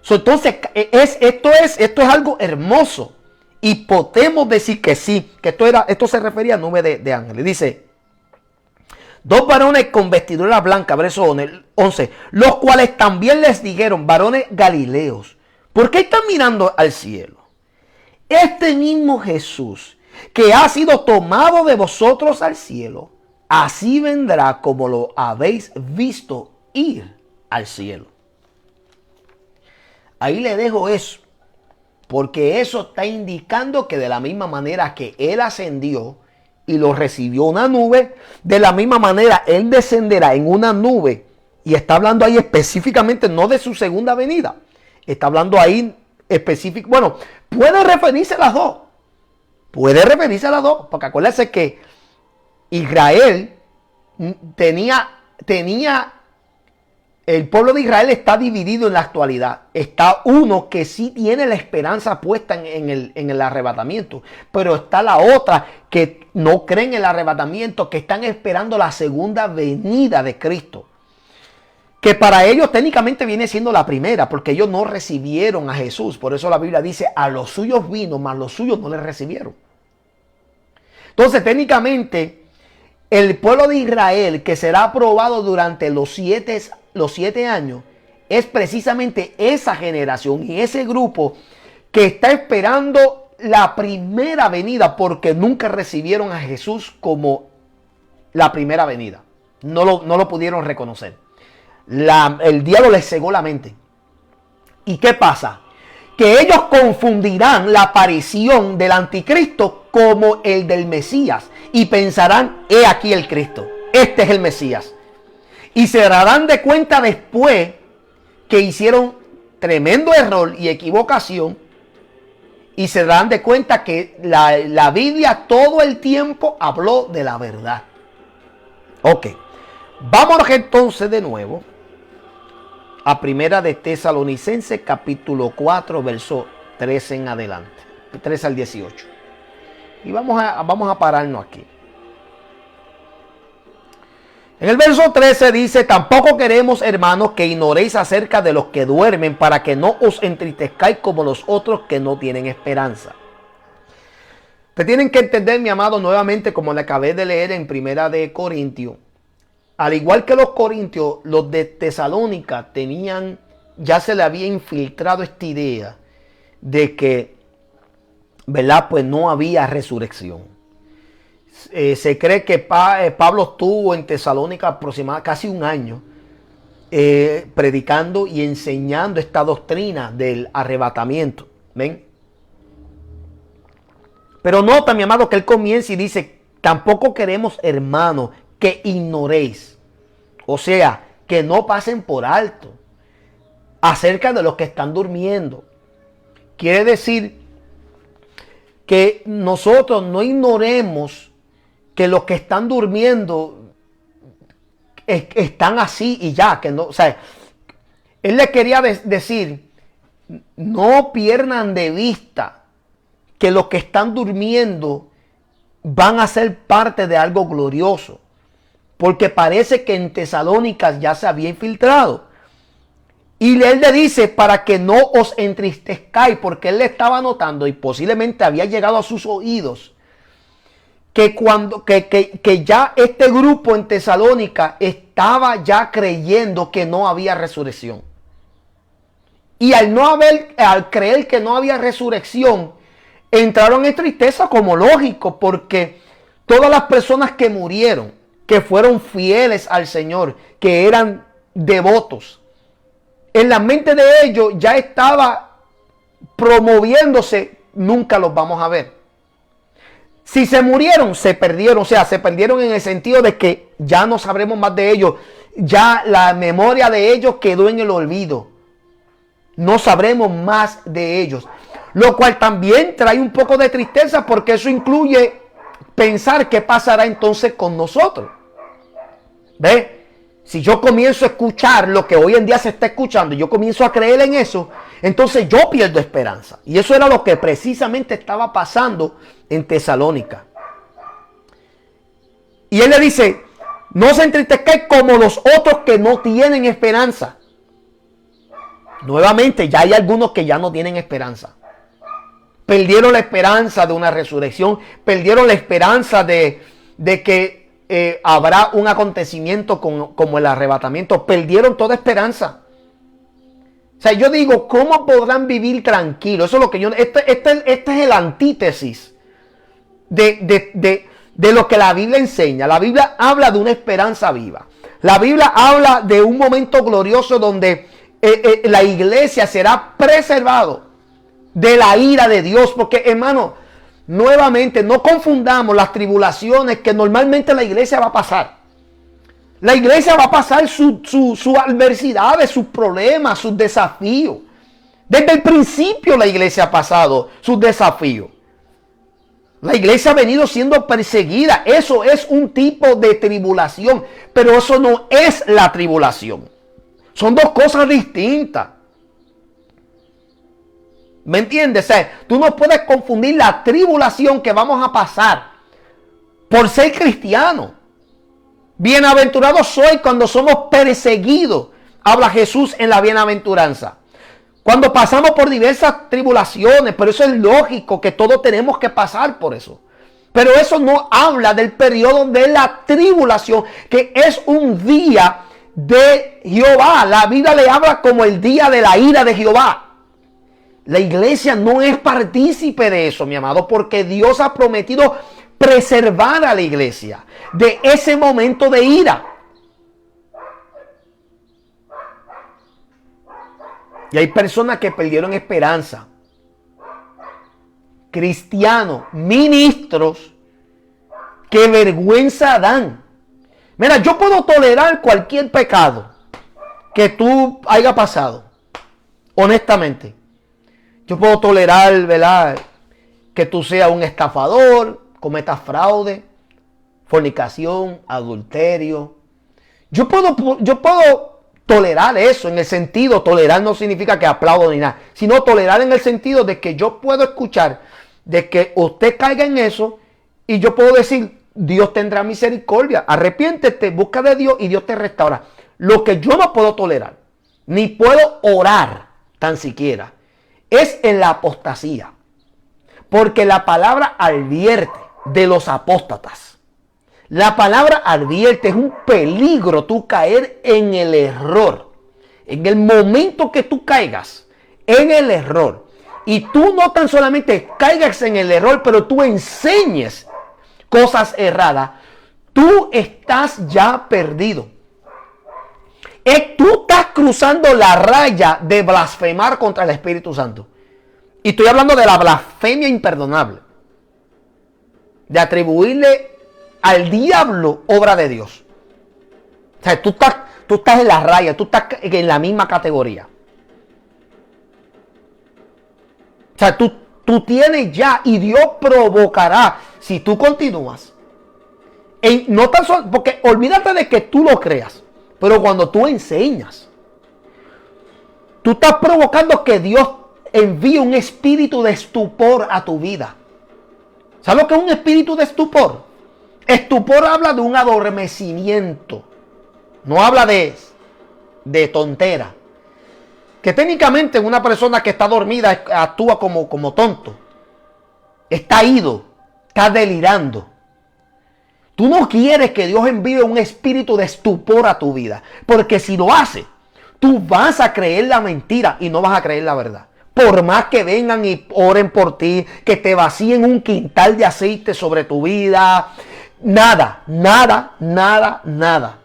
Entonces, esto es algo hermoso. Y podemos decir que sí, que esto se refería a nube de ángeles. Dice, dos varones con vestidura blanca, verso 11, los cuales también les dijeron, varones galileos, ¿por qué están mirando al cielo? Este mismo Jesús, que ha sido tomado de vosotros al cielo, así vendrá como lo habéis visto ir al cielo. Ahí le dejo eso. Porque eso está indicando que de la misma manera que él ascendió y lo recibió una nube, de la misma manera él descenderá en una nube. Y está hablando ahí específicamente no de su segunda venida. Está hablando ahí específico. Bueno, puede referirse a las dos. Puede referirse a las dos. Porque acuérdense que Israel tenía el pueblo de Israel está dividido en la actualidad. Está uno que sí tiene la esperanza puesta en el arrebatamiento. Pero está la otra que no creen en el arrebatamiento, que están esperando la segunda venida de Cristo. Que para ellos técnicamente viene siendo la primera, porque ellos no recibieron a Jesús. Por eso la Biblia dice, a los suyos vino, mas los suyos no le recibieron. Entonces técnicamente el pueblo de Israel que será aprobado durante los 7 años es precisamente esa generación y ese grupo que está esperando la primera venida porque nunca recibieron a Jesús como la primera venida. No lo pudieron reconocer. El diablo les cegó la mente. ¿Y qué pasa? Que ellos confundirán la aparición del anticristo como el del Mesías y pensarán, he aquí el Cristo, este es el Mesías. Y se darán de cuenta después que hicieron tremendo error y equivocación. Y se darán de cuenta que la Biblia todo el tiempo habló de la verdad. Ok. Vámonos entonces de nuevo a Primera de Tesalonicenses capítulo 4 verso 13 en adelante. 13 al 18. Y vamos a pararnos aquí. En el verso 13 dice, tampoco queremos, hermanos, que ignoréis acerca de los que duermen, para que no os entristezcáis como los otros que no tienen esperanza. Te tienen que entender, mi amado, nuevamente, como le acabé de leer en Primera de Corintios. Al igual que los corintios, los de Tesalónica ya se le había infiltrado esta idea de que, ¿verdad?, pues no había resurrección. Se cree que Pablo estuvo en Tesalónica aproximadamente casi un año predicando y enseñando esta doctrina del arrebatamiento. ¿Ven? Pero nota, mi amado, que él comienza y dice, tampoco queremos, hermanos, que ignoréis. O sea, que no pasen por alto acerca de los que están durmiendo. Quiere decir que nosotros no ignoremos que los que están durmiendo están así y ya, que no, o sea, Él le quería decir, no pierdan de vista que los que están durmiendo van a ser parte de algo glorioso. Porque parece que en Tesalónicas ya se había infiltrado. Y él le dice, para que no os entristezcáis, porque él le estaba notando y posiblemente había llegado a sus oídos, que ya este grupo en Tesalónica estaba ya creyendo que no había resurrección. Y al creer que no había resurrección, entraron en tristeza como lógico, porque todas las personas que murieron, que fueron fieles al Señor, que eran devotos, en la mente de ellos ya estaba promoviéndose, nunca los vamos a ver. Si se murieron, se perdieron, o sea, se perdieron en el sentido de que ya no sabremos más de ellos, ya la memoria de ellos quedó en el olvido. No sabremos más de ellos. Lo cual también trae un poco de tristeza, porque eso incluye pensar qué pasará entonces con nosotros. ¿Ve? Si yo comienzo a escuchar lo que hoy en día se está escuchando, yo comienzo a creer en eso, entonces yo pierdo esperanza. Y eso era lo que precisamente estaba pasando en Tesalónica. Y él le dice, no se entristezcáis como los otros que no tienen esperanza. Nuevamente, ya hay algunos que ya no tienen esperanza. Perdieron la esperanza de una resurrección. Perdieron la esperanza de que habrá un acontecimiento como el arrebatamiento. Perdieron toda esperanza. O sea, yo digo, ¿cómo podrán vivir tranquilos? Eso es lo que yo... Este es el antítesis de lo que la Biblia enseña. La Biblia habla de una esperanza viva. La Biblia habla de un momento glorioso donde la iglesia será preservado de la ira de Dios. Porque, hermano, nuevamente no confundamos las tribulaciones que normalmente la iglesia va a pasar. La iglesia va a pasar sus adversidades, sus problemas, sus desafíos. Desde el principio la iglesia ha pasado sus desafíos. La iglesia ha venido siendo perseguida. Eso es un tipo de tribulación, pero eso no es la tribulación. Son dos cosas distintas. ¿Me entiendes? O sea, tú no puedes confundir la tribulación que vamos a pasar por ser cristiano. Bienaventurados soy cuando somos perseguidos, habla Jesús en la bienaventuranza. Cuando pasamos por diversas tribulaciones, pero eso es lógico que todos tenemos que pasar por eso. Pero eso no habla del periodo de la tribulación, que es un día de Jehová. La Biblia le habla como el día de la ira de Jehová. La iglesia no es partícipe de eso, mi amado, porque Dios ha prometido preservar a la iglesia de ese momento de ira. Y hay personas que perdieron esperanza. Cristianos, ministros, que vergüenza dan. Mira, yo puedo tolerar cualquier pecado que tú haya pasado. Honestamente. Yo puedo tolerar, ¿verdad?, que tú seas un estafador, cometas fraude, fornicación, adulterio. Yo puedo tolerar eso, en el sentido, tolerar no significa que aplaudo ni nada, sino tolerar en el sentido de que yo puedo escuchar de que usted caiga en eso y yo puedo decir, Dios tendrá misericordia, arrepiéntete, busca de Dios y Dios te restaura. Lo que yo no puedo tolerar, ni puedo orar tan siquiera, es en la apostasía. Porque la palabra advierte de los apóstatas. La palabra advierte, es un peligro tú caer en el error. En el momento que tú caigas en el error, y tú no tan solamente caigas en el error, pero tú enseñes cosas erradas, tú estás ya perdido. Tú estás cruzando la raya de blasfemar contra el Espíritu Santo. Y estoy hablando de la blasfemia imperdonable. De atribuirle al diablo obra de Dios. O sea, tú estás en la raya, tú estás en la misma categoría. O sea, tú tienes ya, y Dios provocará, si tú continúas. No tan solo, porque olvídate de que tú lo creas, pero cuando tú enseñas, Tú estás provocando que Dios envíe un espíritu de estupor a tu vida. ¿Sabes lo que es un espíritu de estupor? Estupor habla de un adormecimiento. No habla de tontera. Que técnicamente una persona que está dormida actúa como tonto. Está ido. Está delirando. Tú no quieres que Dios envíe un espíritu de estupor a tu vida. Porque si lo hace, tú vas a creer la mentira y no vas a creer la verdad. Por más que vengan y oren por ti, que te vacíen un quintal de aceite sobre tu vida. Nada, nada, nada, nada.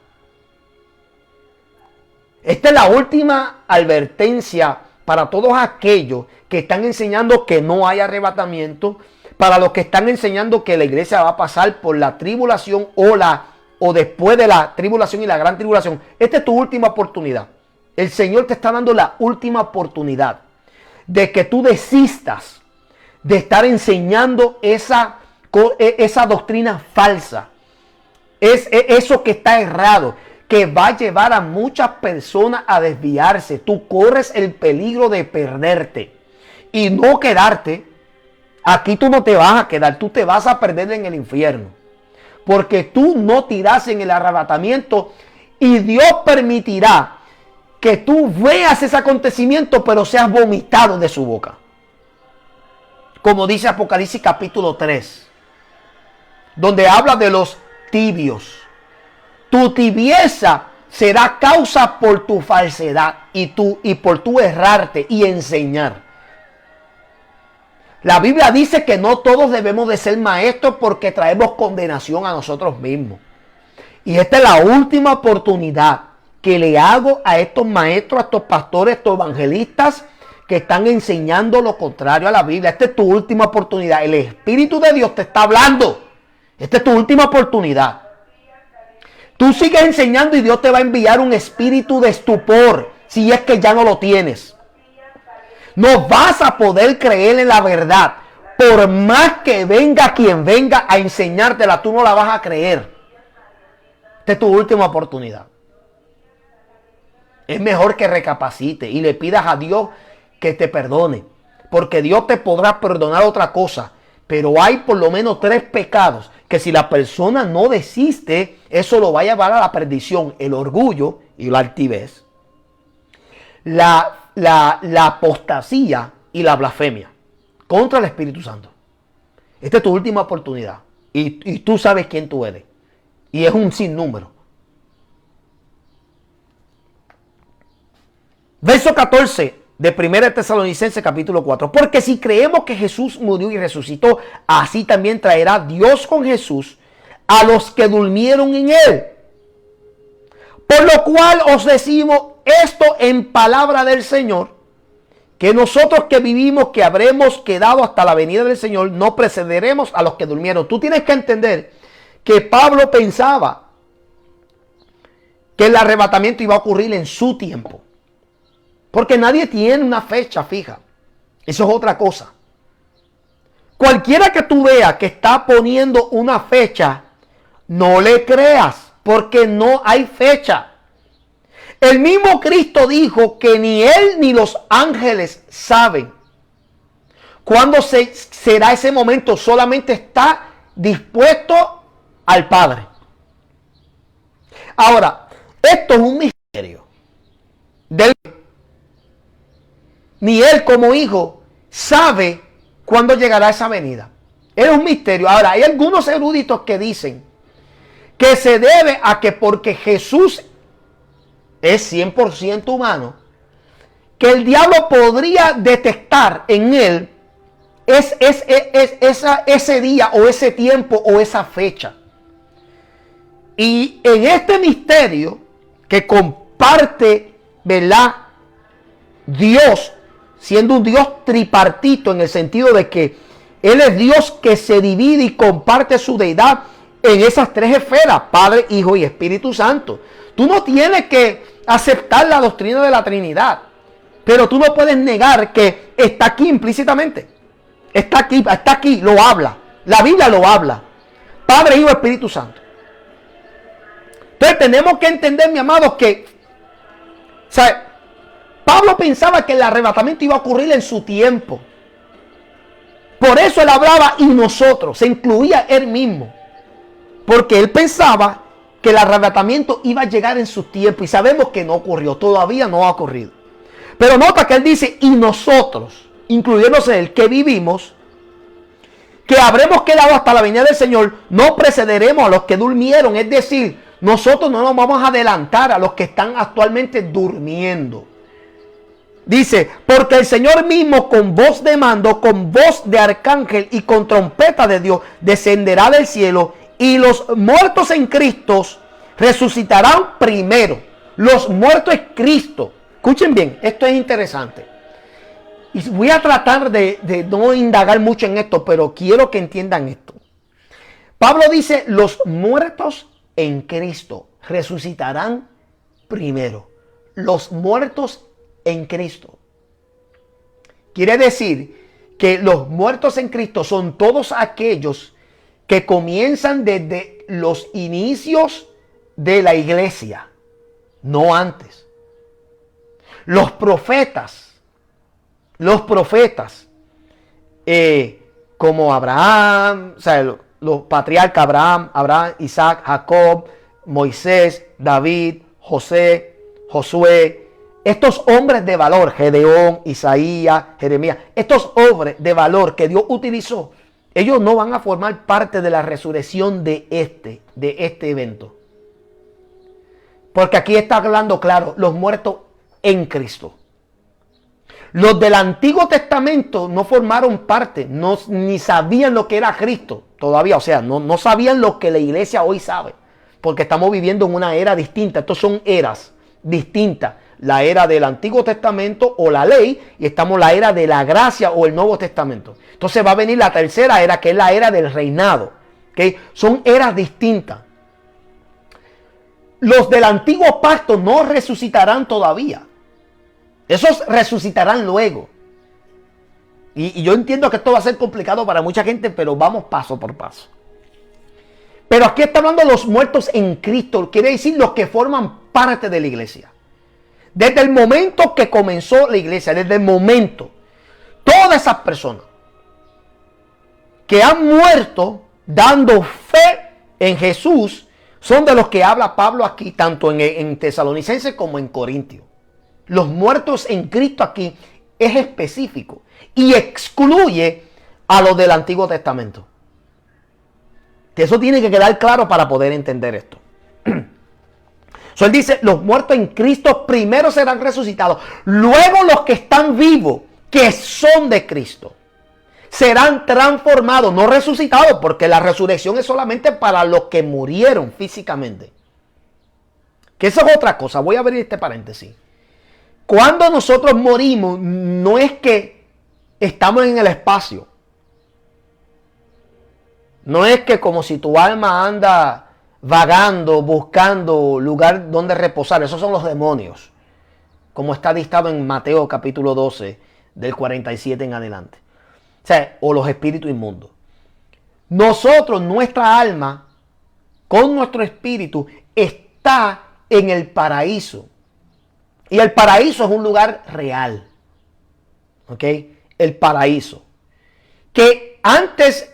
Esta es la última advertencia para todos aquellos que están enseñando que no hay arrebatamiento, para los que están enseñando que la iglesia va a pasar por la tribulación o después de la tribulación y la gran tribulación. Esta es tu última oportunidad. El Señor te está dando la última oportunidad de que tú desistas de estar enseñando esa doctrina falsa. Eso que está errado, que va a llevar a muchas personas a desviarse. Tú corres el peligro de perderte y no quedarte. Aquí tú no te vas a quedar, tú te vas a perder en el infierno. Porque tú no te irás en el arrebatamiento y Dios permitirá que tú veas ese acontecimiento, pero seas vomitado de su boca. Como dice Apocalipsis capítulo 3, donde habla de los tibios. Tu tibieza será causa por tu falsedad y por tu errarte y enseñar. La Biblia dice que no todos debemos de ser maestros porque traemos condenación a nosotros mismos. Y esta es la última oportunidad que le hago a estos maestros, a estos pastores, a estos evangelistas que están enseñando lo contrario a la Biblia. Esta es tu última oportunidad. El Espíritu de Dios te está hablando. Esta es tu última oportunidad. Tú sigues enseñando y Dios te va a enviar un espíritu de estupor si es que ya no lo tienes. No vas a poder creer en la verdad. Por más que venga quien venga a enseñártela, tú no la vas a creer. Esta es tu última oportunidad. Es mejor que recapacite y le pidas a Dios que te perdone. Porque Dios te podrá perdonar otra cosa. Pero hay por lo menos 3 pecados que si la persona no desiste, eso lo va a llevar a la perdición. El orgullo y la altivez. La apostasía y la blasfemia contra el Espíritu Santo. Esta es tu última oportunidad. Y tú sabes quién tú eres. Y es un sinnúmero. Verso 14 de 1 Tesalonicenses capítulo 4. Porque si creemos que Jesús murió y resucitó, así también traerá Dios con Jesús a los que durmieron en él. Por lo cual os decimos esto en palabra del Señor, que nosotros que vivimos, que habremos quedado hasta la venida del Señor, no precederemos a los que durmieron. Tú tienes que entender que Pablo pensaba que el arrebatamiento iba a ocurrir en su tiempo. Porque nadie tiene una fecha fija. Eso es otra cosa. Cualquiera que tú veas que está poniendo una fecha, no le creas, porque no hay fecha. El mismo Cristo dijo que ni él ni los ángeles saben cuándo será ese momento. Solamente está dispuesto al Padre. Ahora, esto es un misterio. Ni él como hijo sabe cuándo llegará esa venida. Es un misterio. Ahora, hay algunos eruditos que dicen que se debe a que porque Jesús es 100% humano, que el diablo podría detectar en él ese día o ese tiempo o esa fecha. Y en este misterio que comparte, ¿verdad?, Dios, siendo un Dios tripartito en el sentido de que Él es Dios que se divide y comparte su deidad en esas 3 esferas, Padre, Hijo y Espíritu Santo. Tú no tienes que aceptar la doctrina de la Trinidad, pero tú no puedes negar que está aquí implícitamente. Está aquí, lo habla. La Biblia lo habla. Padre, Hijo, Espíritu Santo. Entonces tenemos que entender, mi amado, que, ¿sabe?, Pablo pensaba que el arrebatamiento iba a ocurrir en su tiempo. Por eso él hablaba y nosotros, se incluía él mismo. Porque él pensaba que el arrebatamiento iba a llegar en su tiempo. Y sabemos que no ocurrió, todavía no ha ocurrido. Pero nota que él dice, y nosotros, incluyéndose el que vivimos, que habremos quedado hasta la venida del Señor, no precederemos a los que durmieron. Es decir, nosotros no nos vamos a adelantar a los que están actualmente durmiendo. Dice, porque el Señor mismo con voz de mando, con voz de arcángel y con trompeta de Dios descenderá del cielo, y los muertos en Cristo resucitarán primero. Los muertos en Cristo. Escuchen bien, esto es interesante. Y voy a tratar de no indagar mucho en esto, pero quiero que entiendan esto. Pablo dice, los muertos en Cristo resucitarán primero. Los muertos en Cristo. Quiere decir que los muertos en Cristo son todos aquellos que comienzan desde los inicios de la iglesia, no antes. Los profetas, como Abraham, o sea, los patriarcas Abraham, Isaac, Jacob, Moisés, David, José, Josué, estos hombres de valor, Gedeón, Isaías, Jeremías, estos hombres de valor que Dios utilizó, ellos no van a formar parte de la resurrección de este evento. Porque aquí está hablando claro, los muertos en Cristo. Los del Antiguo Testamento no formaron parte, ni sabían lo que era Cristo todavía. O sea, no sabían lo que la iglesia hoy sabe. Porque estamos viviendo en una era distinta. Estos son eras distintas. La era del Antiguo Testamento o la ley, y estamos en la era de la gracia o el Nuevo Testamento. Entonces va a venir la tercera era, que es la era del reinado. ¿Okay? Son eras distintas. Los del Antiguo Pacto no resucitarán todavía. Esos resucitarán luego. Y yo entiendo que esto va a ser complicado para mucha gente, pero vamos paso por paso. Pero aquí está hablando de los muertos en Cristo. Quiere decir los que forman parte de la iglesia. Desde el momento que comenzó la iglesia, desde el momento, todas esas personas que han muerto dando fe en Jesús son de los que habla Pablo aquí, tanto en Tesalonicenses como en Corintios. Los muertos en Cristo aquí es específico y excluye a los del Antiguo Testamento. Eso tiene que quedar claro para poder entender esto. Él dice, los muertos en Cristo primero serán resucitados. Luego los que están vivos, que son de Cristo, serán transformados, no resucitados, porque la resurrección es solamente para los que murieron físicamente. Que eso es otra cosa. Voy a abrir este paréntesis. Cuando nosotros morimos, no es que estamos en el espacio. No es que como si tu alma anda vagando, buscando lugar donde reposar. Esos son los demonios. Como está dictado en Mateo capítulo 12, del 47 en adelante. O sea, o los espíritus inmundos. Nosotros, nuestra alma, con nuestro espíritu, está en el paraíso. Y el paraíso es un lugar real. ¿Ok? El paraíso. Que antes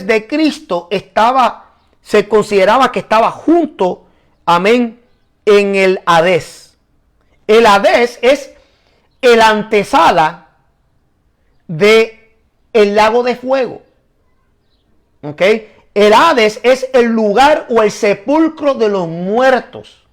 de Cristo se consideraba que estaba junto, amén, en el Hadés. El Hadés es el antesala de el lago de fuego. ¿Ok? El Hades es el lugar o el sepulcro de los muertos.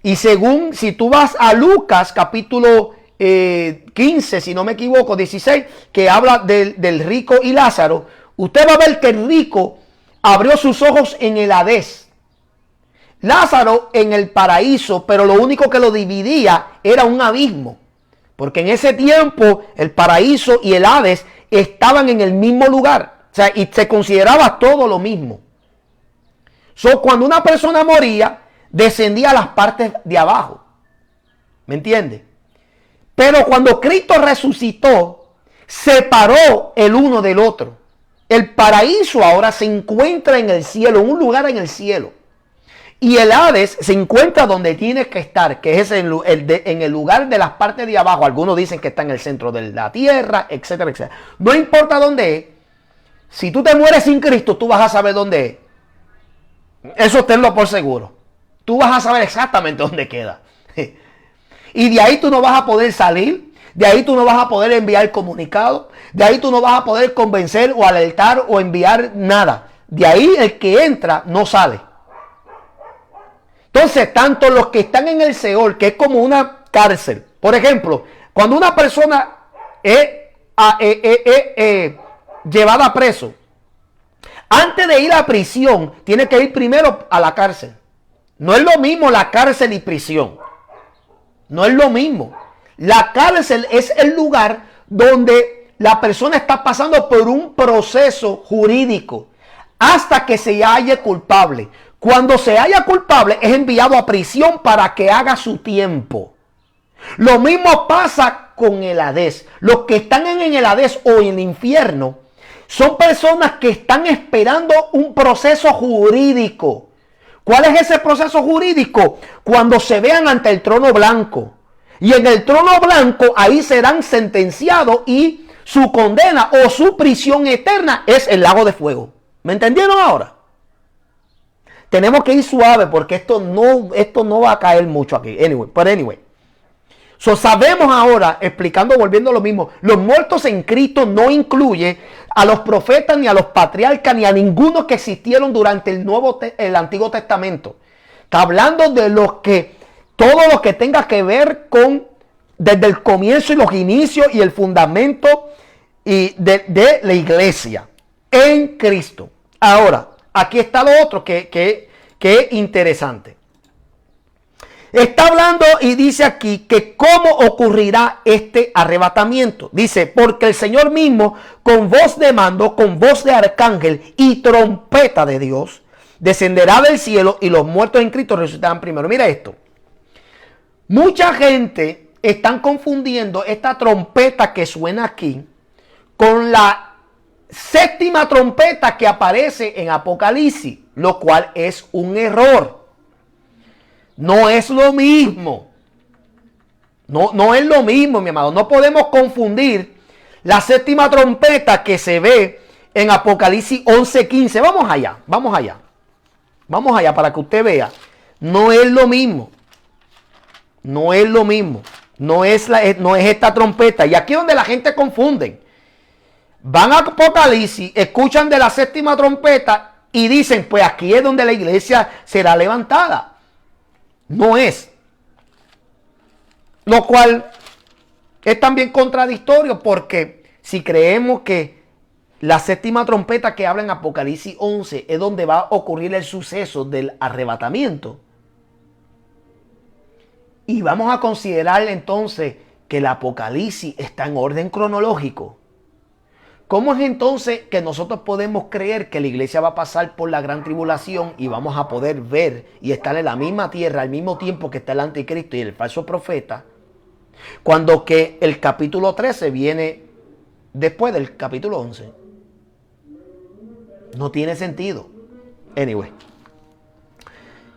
Y si tú vas a Lucas capítulo 15, si no me equivoco, 16, que habla del rico y Lázaro, usted va a ver que el rico abrió sus ojos en el Hadés. Lázaro en el paraíso, pero lo único que lo dividía era un abismo. Porque en ese tiempo el paraíso y el Hades estaban en el mismo lugar. O sea, y se consideraba todo lo mismo. Cuando una persona moría, descendía a las partes de abajo. ¿Me entiende? Pero cuando Cristo resucitó, separó el uno del otro. El paraíso ahora se encuentra en el cielo, en un lugar en el cielo. Y el Hades se encuentra donde tiene que estar, que es en el lugar de las partes de abajo. Algunos dicen que está en el centro de la tierra, etcétera, etcétera. No importa dónde es. Si tú te mueres sin Cristo, tú vas a saber dónde es. Eso tenlo por seguro. Tú vas a saber exactamente dónde queda. Y de ahí tú no vas a poder salir. De ahí tú no vas a poder enviar comunicado. De ahí tú no vas a poder convencer o alertar o enviar nada. De ahí el que entra no sale. Entonces, tanto los que están en el Seol, que es como una cárcel. Por ejemplo, cuando una persona es llevada a preso, antes de ir a prisión, tiene que ir primero a la cárcel. No es lo mismo la cárcel y prisión. No es lo mismo. La cárcel es el lugar donde la persona está pasando por un proceso jurídico hasta que se halle culpable. Cuando se haya culpable es enviado a prisión para que haga su tiempo. Lo mismo pasa con el Hades. Los que están en el Hades o en el infierno son personas que están esperando un proceso jurídico. ¿Cuál es ese proceso jurídico? Cuando se vean ante el trono blanco. Y en el trono blanco ahí serán sentenciados y su condena o su prisión eterna es el lago de fuego. ¿Me entendieron ahora? Tenemos que ir suave porque esto no va a caer mucho aquí. Anyway. So, sabemos ahora, explicando, volviendo a lo mismo, los muertos en Cristo no incluye a los profetas, ni a los patriarcas, ni a ninguno que existieron durante el Antiguo Testamento. Está hablando de todo lo que tenga que ver con, desde el comienzo y los inicios y el fundamento de la iglesia en Cristo. Ahora, aquí está lo otro que es interesante. Está hablando y dice aquí que cómo ocurrirá este arrebatamiento. Dice, porque el Señor mismo con voz de mando, con voz de arcángel y trompeta de Dios, descenderá del cielo y los muertos en Cristo resucitarán primero. Mira esto. Mucha gente están confundiendo esta trompeta que suena aquí con la séptima trompeta que aparece en Apocalipsis, lo cual es un error. No es lo mismo. No es lo mismo, mi amado. No podemos confundir la séptima trompeta que se ve en Apocalipsis 11:15. Vamos allá para que usted vea. No es lo mismo. No es lo mismo. No es esta trompeta. Y aquí es donde la gente confunde. Van a Apocalipsis, escuchan de la séptima trompeta y dicen, pues aquí es donde la iglesia será levantada. No es. Lo cual es también contradictorio porque si creemos que la séptima trompeta que habla en Apocalipsis 11 es donde va a ocurrir el suceso del arrebatamiento. Y vamos a considerar entonces que el Apocalipsis está en orden cronológico. ¿Cómo es entonces que nosotros podemos creer que la iglesia va a pasar por la gran tribulación y vamos a poder ver y estar en la misma tierra al mismo tiempo que está el anticristo y el falso profeta? Cuando que el capítulo 13 viene después del capítulo 11. No tiene sentido. Anyway.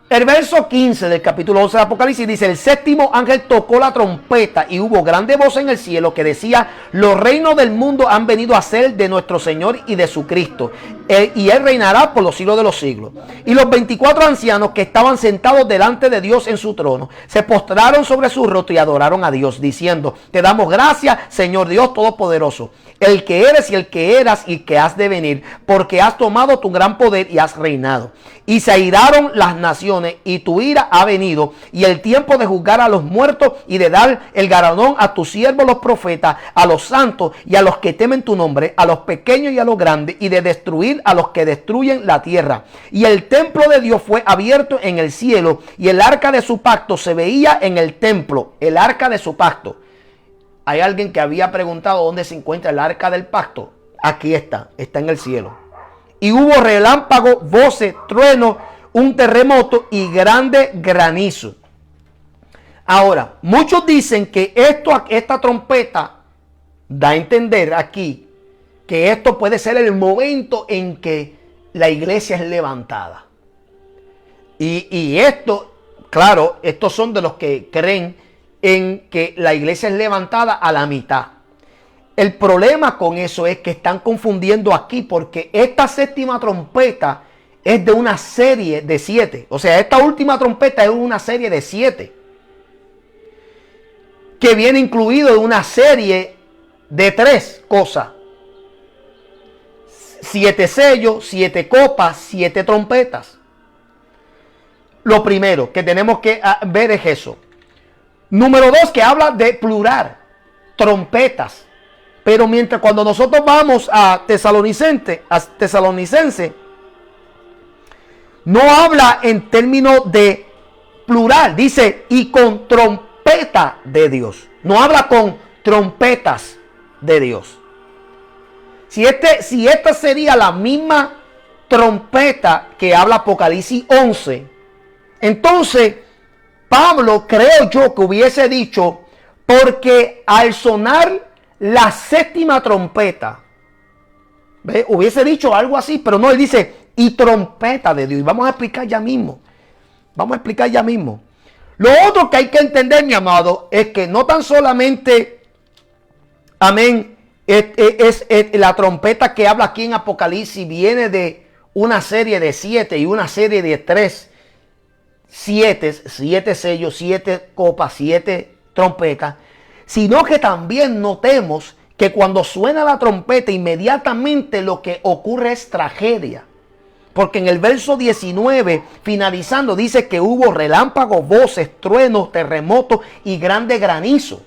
El verso 15 del capítulo 11 de Apocalipsis dice, el séptimo ángel tocó la trompeta y hubo grande voz en el cielo que decía, los reinos del mundo han venido a ser de nuestro Señor y de su Cristo, y él reinará por los siglos de los siglos. Y los 24 ancianos que estaban sentados delante de Dios en su trono, se postraron sobre su rostro y adoraron a Dios, diciendo, te damos gracias, Señor Dios Todopoderoso, el que eres y el que eras y que has de venir, porque has tomado tu gran poder y has reinado. Y se airaron las naciones y tu ira ha venido y el tiempo de juzgar a los muertos y de dar el galardón a tus siervos los profetas, a los santos y a los que temen tu nombre, a los pequeños y a los grandes, y de destruir a los que destruyen la tierra. Y el templo de Dios fue abierto en el cielo y el arca de su pacto se veía en el templo, el arca de su pacto. Hay alguien que había preguntado dónde se encuentra el arca del pacto. Aquí está en el cielo. Y hubo relámpago, voces, truenos, un terremoto y grande granizo. Ahora, muchos dicen que esta trompeta da a entender aquí que esto puede ser el momento en que la iglesia es levantada. Y esto, claro, estos son de los que creen en que la iglesia es levantada a la mitad. El problema con eso es que están confundiendo aquí, porque esta séptima trompeta es de una serie de 7. O sea, esta última trompeta es una serie de 7. Que viene incluido en una serie de 3 cosas. 7 sellos, 7 copas, 7 trompetas. Lo primero que tenemos que ver es eso. Número 2, que habla de plural, trompetas. Pero mientras cuando nosotros vamos a Tesalonicense, no habla en términos de plural. Dice, y con trompeta de Dios. No habla con trompetas de Dios. Si esta sería la misma trompeta que habla Apocalipsis 11, entonces Pablo, creo yo, que hubiese dicho, porque al sonar la séptima trompeta, ¿ve? Hubiese dicho algo así, pero no, él dice, y trompeta de Dios. Y vamos a explicar ya mismo. Lo otro que hay que entender, mi amado, es que no tan solamente, amén, es la trompeta que habla aquí en Apocalipsis, viene de una serie de 7 y una serie de 3. 7 sellos, 7 copas, 7 trompetas, sino que también notemos que cuando suena la trompeta, inmediatamente lo que ocurre es tragedia. Porque en el verso 19, finalizando, dice que hubo relámpagos, voces, truenos, terremotos y grande granizo.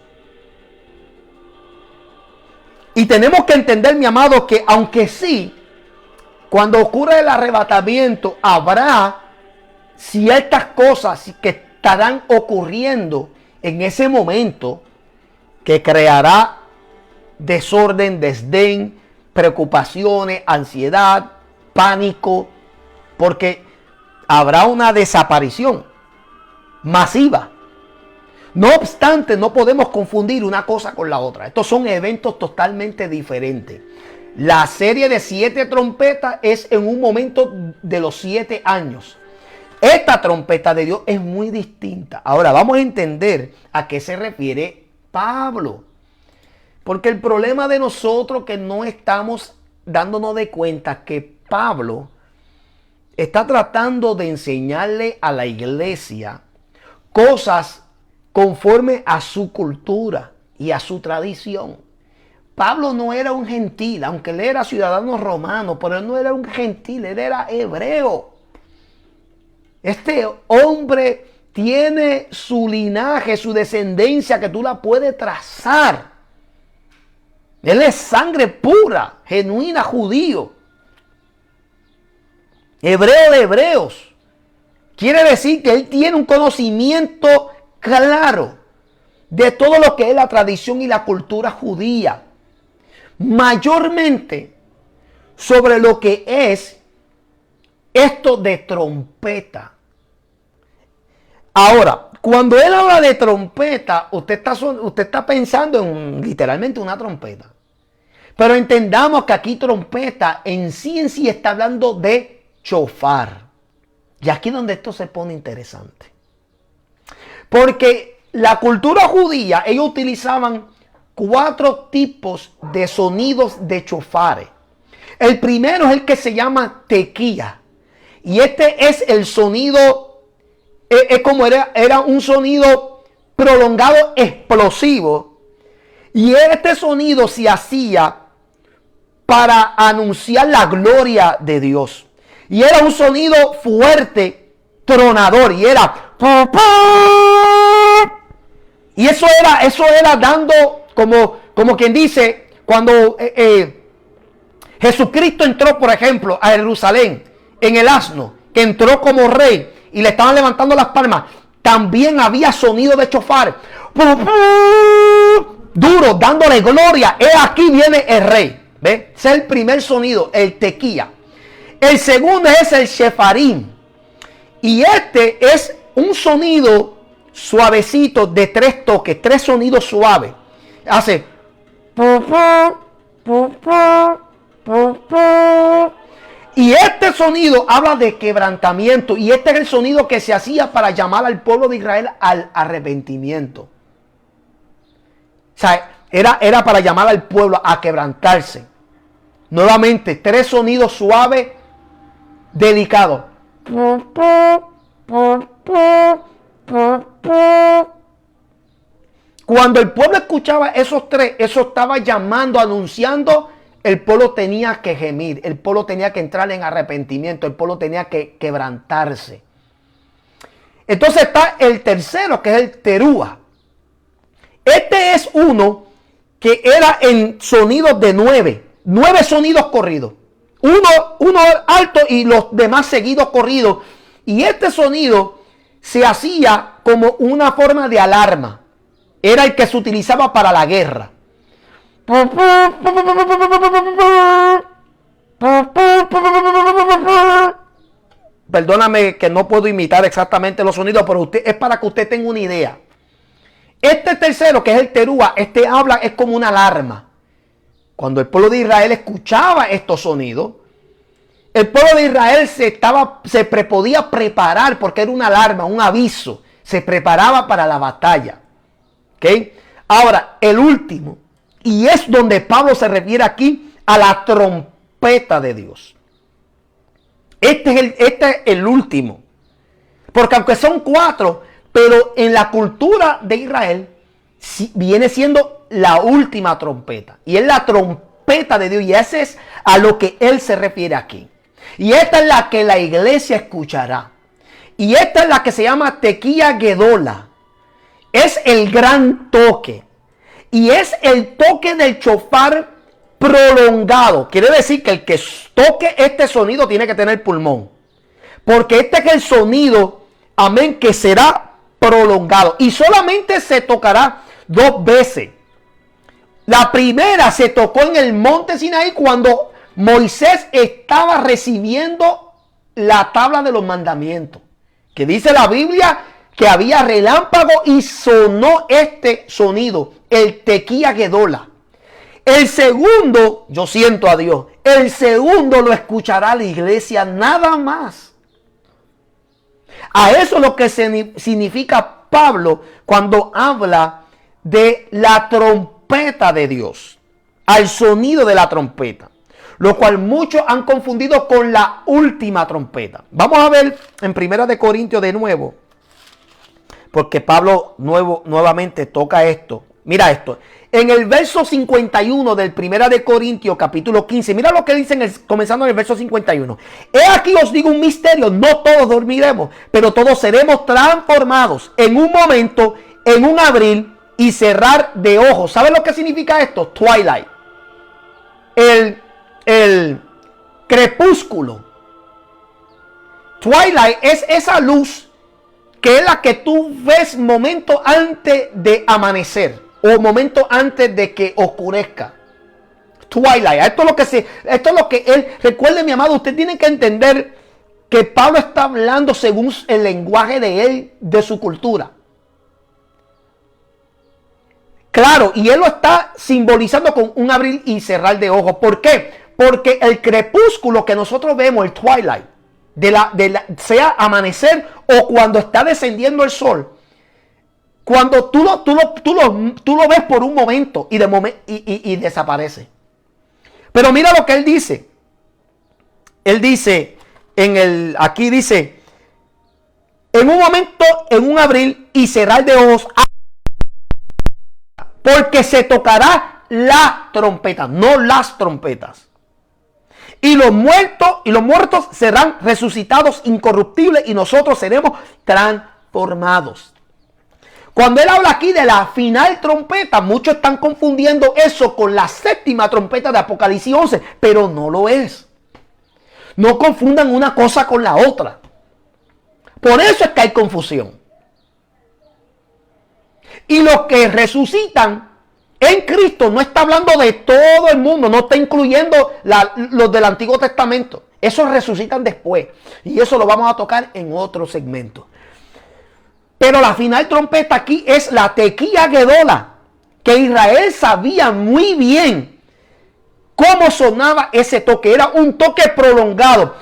Y tenemos que entender, mi amado, que aunque sí, cuando ocurre el arrebatamiento, habrá ciertas cosas que estarán ocurriendo en ese momento que creará desorden, desdén, preocupaciones, ansiedad, pánico, porque habrá una desaparición masiva. No obstante, no podemos confundir una cosa con la otra. Estos son eventos totalmente diferentes. La serie de 7 trompetas es en un momento de los 7 años. Esta trompeta de Dios es muy distinta. Ahora vamos a entender a qué se refiere Pablo. Porque el problema de nosotros que no estamos dándonos de cuenta que Pablo está tratando de enseñarle a la iglesia cosas conforme a su cultura y a su tradición. Pablo no era un gentil, aunque él era ciudadano romano, pero él no era un gentil, él era hebreo. Este hombre tiene su linaje, su descendencia, que tú la puedes trazar. Él es sangre pura, genuina, judío. Hebreo de hebreos. Quiere decir que él tiene un conocimiento claro de todo lo que es la tradición y la cultura judía. Mayormente sobre lo que es esto de trompeta. Ahora, cuando él habla de trompeta, usted está pensando en literalmente una trompeta. Pero entendamos que aquí trompeta en sí está hablando de chofar. Y aquí es donde esto se pone interesante. Porque la cultura judía, ellos utilizaban 4 tipos de sonidos de chofares. El primero es el que se llama tequía. Y este es el sonido, es como era un sonido prolongado explosivo. Y este sonido se hacía para anunciar la gloria de Dios. Y era un sonido fuerte, tronador. Y era... Y eso era dando, como quien dice, cuando Jesucristo entró, por ejemplo, a Jerusalén en el asno, que entró como rey y le estaban levantando las palmas, también había sonido de chofar. Duro, dándole gloria. Aquí viene el rey. ¿Ve? Ese es el primer sonido, el tequía. El segundo es el shefarim. Y este es un sonido suavecito de 3 toques, 3 sonidos suaves. Hace. Y este este sonido habla de quebrantamiento y este es el sonido que se hacía para llamar al pueblo de Israel al arrepentimiento. O sea, era para llamar al pueblo a quebrantarse. Nuevamente, 3 sonidos suaves, delicados. Cuando el pueblo escuchaba esos 3, eso estaba llamando, anunciando. El pueblo tenía que gemir, el pueblo tenía que entrar en arrepentimiento, el pueblo tenía que quebrantarse. Entonces está el tercero, que es el terúa. Este es uno que era en sonidos de 9 sonidos corridos. Uno alto y los demás seguidos corridos. Y este sonido se hacía como una forma de alarma. Era el que se utilizaba para la guerra. Perdóname que no puedo imitar exactamente los sonidos, pero es para que usted tenga una idea. Este tercero, que es el terúa, este habla, es como una alarma. Cuando el pueblo de Israel escuchaba estos sonidos, el pueblo de Israel se podía preparar, porque era una alarma, un aviso. Se preparaba para la batalla. ¿Okay? Ahora, el último, y es donde Pablo se refiere aquí a la trompeta de Dios. Este es el último. Porque aunque son 4, pero en la cultura de Israel viene siendo la última trompeta. Y es la trompeta de Dios. Y ese es a lo que él se refiere aquí. Y esta es la que la iglesia escuchará. Y esta es la que se llama Tequía Gedola. Es el gran toque. Y es el toque del shofar prolongado. Quiere decir que el que toque este sonido tiene que tener pulmón. Porque este es el sonido, amén, que será prolongado. Y solamente se tocará 2 veces. La primera se tocó en el monte Sinaí cuando Moisés estaba recibiendo la tabla de los mandamientos. Que dice la Biblia que había relámpago y sonó este sonido, el Tequía Gedola. El segundo, yo siento a Dios, el segundo lo escuchará la iglesia nada más. A eso es lo que significa Pablo cuando habla de la trompeta de Dios, al sonido de la trompeta, lo cual muchos han confundido con la última trompeta. Vamos a ver en 1 Corintios de nuevo, porque Pablo nuevamente toca esto. Mira esto. En el verso 51 del 1 Corintios capítulo 15. Mira lo que dice comenzando en el verso 51. He aquí os digo un misterio. No todos dormiremos, pero todos seremos transformados en un momento, en un abrir y cerrar de ojos. ¿Sabes lo que significa esto? Twilight. El crepúsculo. Twilight es esa luz que es la que tú ves momento antes de amanecer o momento antes de que oscurezca. Twilight. Esto es lo que él, recuerde, mi amado, usted tiene que entender que Pablo está hablando según el lenguaje de él, de su cultura. Claro, y él lo está simbolizando con un abrir y cerrar de ojos. ¿Por qué? Porque el crepúsculo que nosotros vemos, el twilight, sea amanecer o cuando está descendiendo el sol, cuando tú lo ves por un momento y desaparece. Pero mira lo que él dice. Él dice, aquí dice, en un momento, en un abrir y cerrar de ojos, porque se tocará la trompeta, no las trompetas. Y los muertos serán resucitados incorruptibles y nosotros seremos transformados. Cuando él habla aquí de la final trompeta, muchos están confundiendo eso con la séptima trompeta de Apocalipsis 11, pero no lo es. No confundan una cosa con la otra. Por eso es que hay confusión. Y los que resucitan en Cristo no está hablando de todo el mundo, no está incluyendo los del Antiguo Testamento. Esos resucitan después. Y eso lo vamos a tocar en otro segmento. Pero la final trompeta aquí es la Tequía Gedola, que Israel sabía muy bien cómo sonaba ese toque. Era un toque prolongado.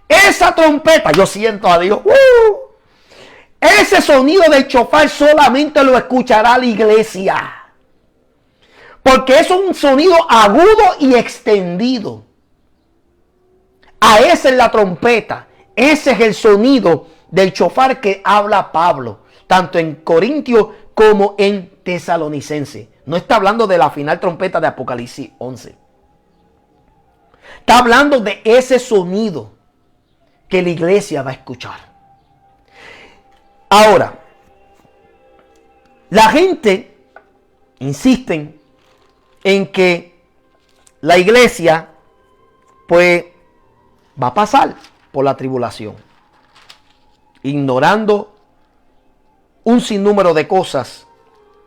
Esa trompeta, yo siento a Dios. Ese sonido del chofar solamente lo escuchará la iglesia. Porque es un sonido agudo y extendido. A esa es la trompeta. Ese es el sonido del chofar que habla Pablo. Tanto en Corintios como en Tesalonicenses. No está hablando de la final trompeta de Apocalipsis 11. Está hablando de ese sonido que la iglesia va a escuchar. Ahora, la gente insiste en que la iglesia pues va a pasar por la tribulación, ignorando un sinnúmero de cosas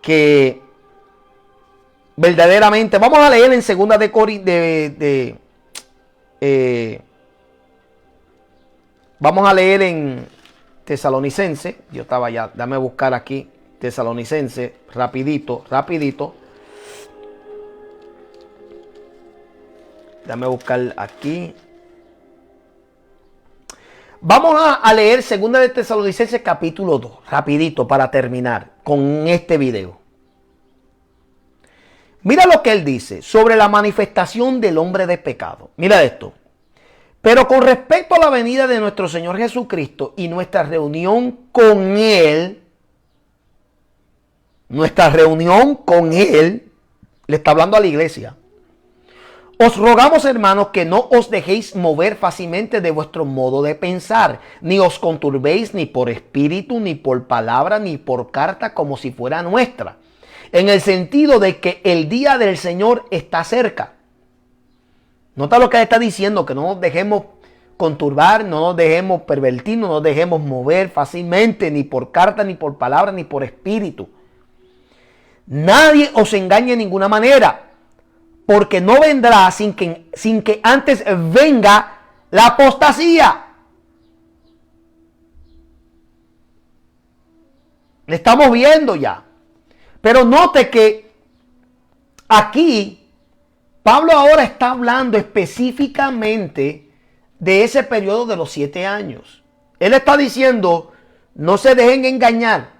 que verdaderamente, vamos a leer en segunda de Corintios, vamos a leer en Tesalonicense. Yo estaba ya, déjame buscar aquí Tesalonicense, rapidito. Déjame buscar aquí. Vamos a leer segunda de Tesalonicenses capítulo 2, rapidito para terminar con este video. Mira lo que él dice sobre la manifestación del hombre de pecado. Mira esto. Pero con respecto a la venida de nuestro Señor Jesucristo y nuestra reunión con Él, le está hablando a la iglesia. Os rogamos, hermanos, que no os dejéis mover fácilmente de vuestro modo de pensar, ni os conturbéis ni por espíritu, ni por palabra, ni por carta, como si fuera nuestra, en el sentido de que el día del Señor está cerca. Nota lo que él está diciendo, que no nos dejemos conturbar, no nos dejemos pervertir, no nos dejemos mover fácilmente, ni por carta, ni por palabra, ni por espíritu. Nadie os engañe de ninguna manera, porque no vendrá sin que antes venga la apostasía. Le estamos viendo ya. Pero note que aquí Pablo ahora está hablando específicamente de ese periodo de los 7 años. Él está diciendo, no se dejen engañar,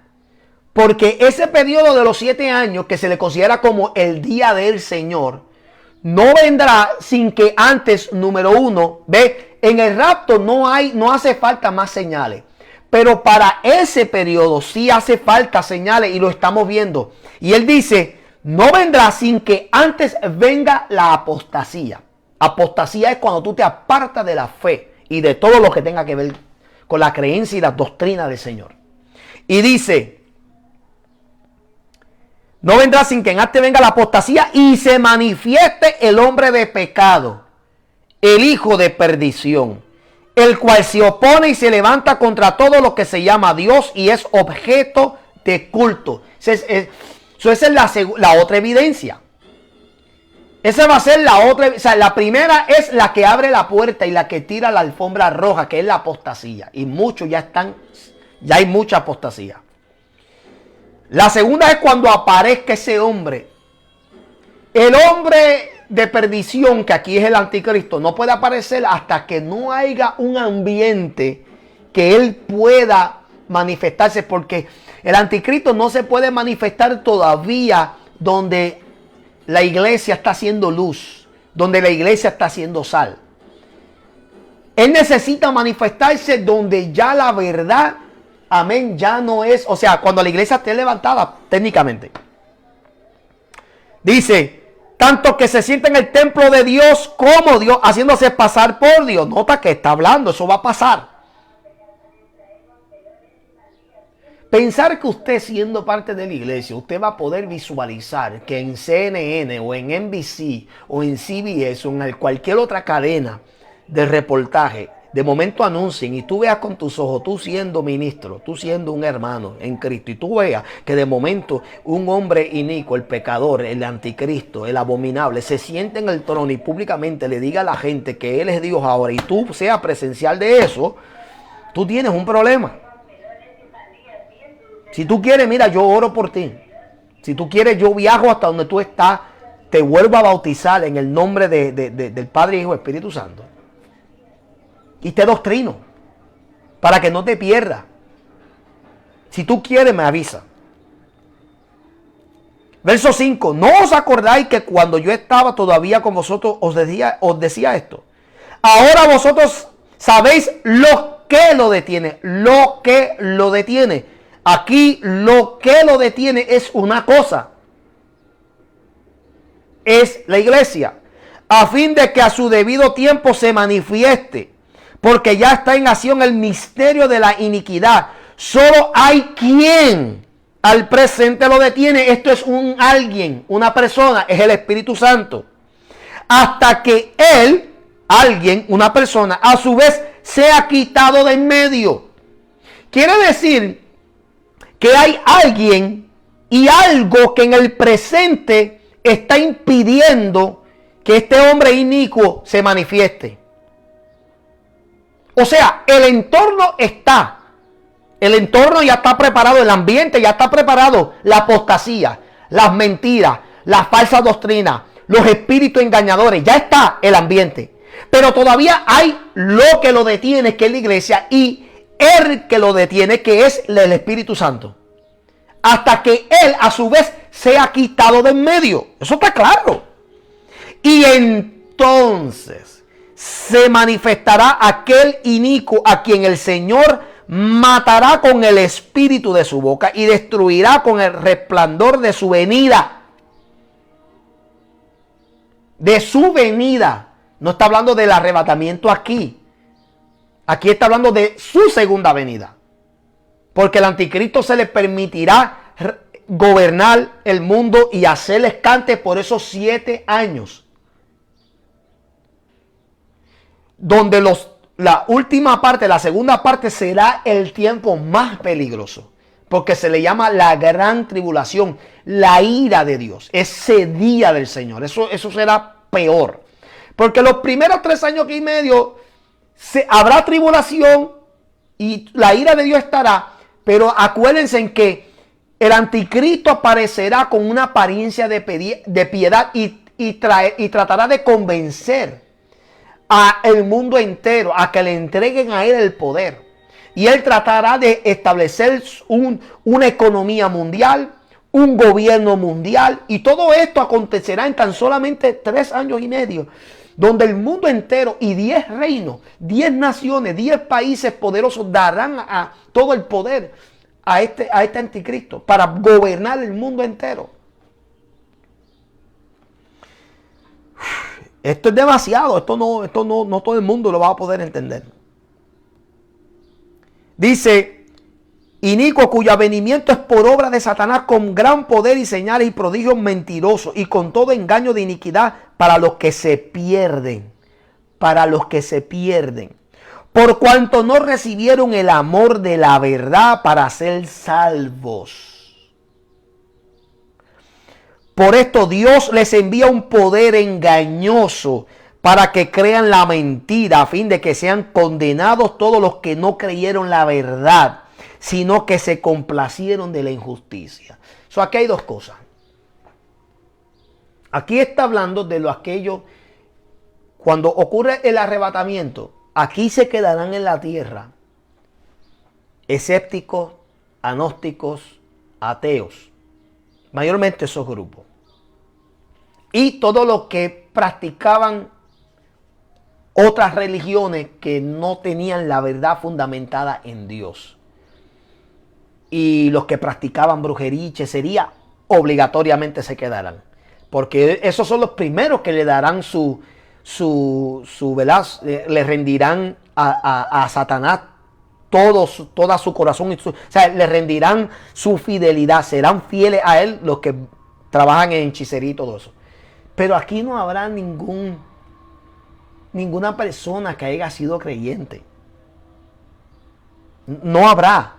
porque ese periodo de los 7 años, que se le considera como el día del Señor, no vendrá sin que antes, número uno, ve, en el rapto no hace falta más señales. Pero para ese periodo sí hace falta señales y lo estamos viendo. Y él dice, no vendrá sin que antes venga la apostasía. Apostasía es cuando tú te apartas de la fe y de todo lo que tenga que ver con la creencia y la doctrina del Señor. Y dice, no vendrá sin que antes venga la apostasía y se manifieste el hombre de pecado, el hijo de perdición, el cual se opone y se levanta contra todo lo que se llama Dios y es objeto de culto. Esa es la otra evidencia. Esa va a ser la otra. O sea, la primera es la que abre la puerta y la que tira la alfombra roja, que es la apostasía. Y muchos ya hay mucha apostasía. La segunda es cuando aparezca ese hombre. El hombre de perdición, que aquí es el anticristo, no puede aparecer hasta que no haya un ambiente que él pueda manifestarse, porque el anticristo no se puede manifestar todavía donde la iglesia está haciendo luz, donde la iglesia está haciendo sal. Él necesita manifestarse donde ya la verdad, amén, ya no es, o sea, cuando la iglesia esté levantada técnicamente. Dice, tanto que se siente en el templo de Dios como Dios, haciéndose pasar por Dios. Nota que está hablando, eso va a pasar. Pensar que usted, siendo parte de la iglesia, usted va a poder visualizar que en CNN o en NBC o en CBS o en cualquier otra cadena de reportaje, de momento anuncien y tú veas con tus ojos, tú siendo ministro, tú siendo un hermano en Cristo, y tú veas que de momento un hombre inicuo, el pecador, el anticristo, el abominable, se siente en el trono y públicamente le diga a la gente que Él es Dios ahora, y tú seas presencial de eso, tú tienes un problema. Si tú quieres, mira, yo oro por ti. Si tú quieres, yo viajo hasta donde tú estás te vuelvo a bautizar en el nombre del Padre, Hijo y Espíritu Santo. Y te doctrino para que no te pierdas. Si tú quieres, me avisa. Verso 5. ¿No os acordáis que cuando yo estaba todavía con vosotros os decía esto? Ahora vosotros sabéis lo que lo detiene. Lo que lo detiene. Aquí lo que lo detiene es una cosa. Es la iglesia. A fin de que a su debido tiempo se manifieste. Porque ya está en acción el misterio de la iniquidad. Solo hay quien al presente lo detiene. Esto es un alguien, una persona, es el Espíritu Santo. Hasta que él, alguien, una persona, a su vez sea quitado de en medio. Quiere decir que hay alguien y algo que en el presente está impidiendo que este hombre inicuo se manifieste. O sea, el entorno está. El entorno ya está preparado, el ambiente ya está preparado. La apostasía, las mentiras, las falsas doctrinas, los espíritus engañadores, ya está el ambiente. Pero todavía hay lo que lo detiene, que es la iglesia, y el que lo detiene, que es el Espíritu Santo. Hasta que él a su vez sea quitado de en medio. Eso está claro. Y entonces se manifestará aquel inicuo a quien el Señor matará con el espíritu de su boca y destruirá con el resplandor de su venida. De su venida. No está hablando del arrebatamiento aquí. Aquí está hablando de su segunda venida. Porque el anticristo se le permitirá gobernar el mundo y hacerles cante por esos 7 años. Donde la última parte, la segunda parte, será el tiempo más peligroso. Porque se le llama la gran tribulación, la ira de Dios. Ese día del Señor. Eso será peor. Porque los primeros 3 años y medio habrá tribulación y la ira de Dios estará. Pero acuérdense en que el anticristo aparecerá con una apariencia de piedad y tratará de convencer al mundo entero a que le entreguen a él el poder. Y él tratará de establecer una economía mundial, un gobierno mundial. Y todo esto acontecerá en tan solamente 3 años y medio. Donde el mundo entero y 10 reinos, 10 naciones, 10 países poderosos darán a todo el poder a este anticristo para gobernar el mundo entero. Esto es demasiado. Esto no todo el mundo lo va a poder entender. Dice: inicuo, cuyo avenimiento es por obra de Satanás, con gran poder y señales y prodigios mentirosos, y con todo engaño de iniquidad para los que se pierden. Para los que se pierden. Por cuanto no recibieron el amor de la verdad para ser salvos. Por esto Dios les envía un poder engañoso para que crean la mentira, a fin de que sean condenados todos los que no creyeron la verdad, sino que se complacieron de la injusticia. Aquí hay 2 cosas. Aquí está hablando de aquello, cuando ocurre el arrebatamiento, aquí se quedarán en la tierra escépticos, agnósticos, ateos. Mayormente esos grupos. Y todos los que practicaban otras religiones que no tenían la verdad fundamentada en Dios. Y los que practicaban brujería y hechicería obligatoriamente se quedarán. Porque esos son los primeros que le darán ¿verdad? Le rendirán a Satanás toda su corazón. O sea, le rendirán su fidelidad. Serán fieles a él los que trabajan en hechicería y todo eso. Pero aquí no habrá ninguna persona que haya sido creyente. No habrá.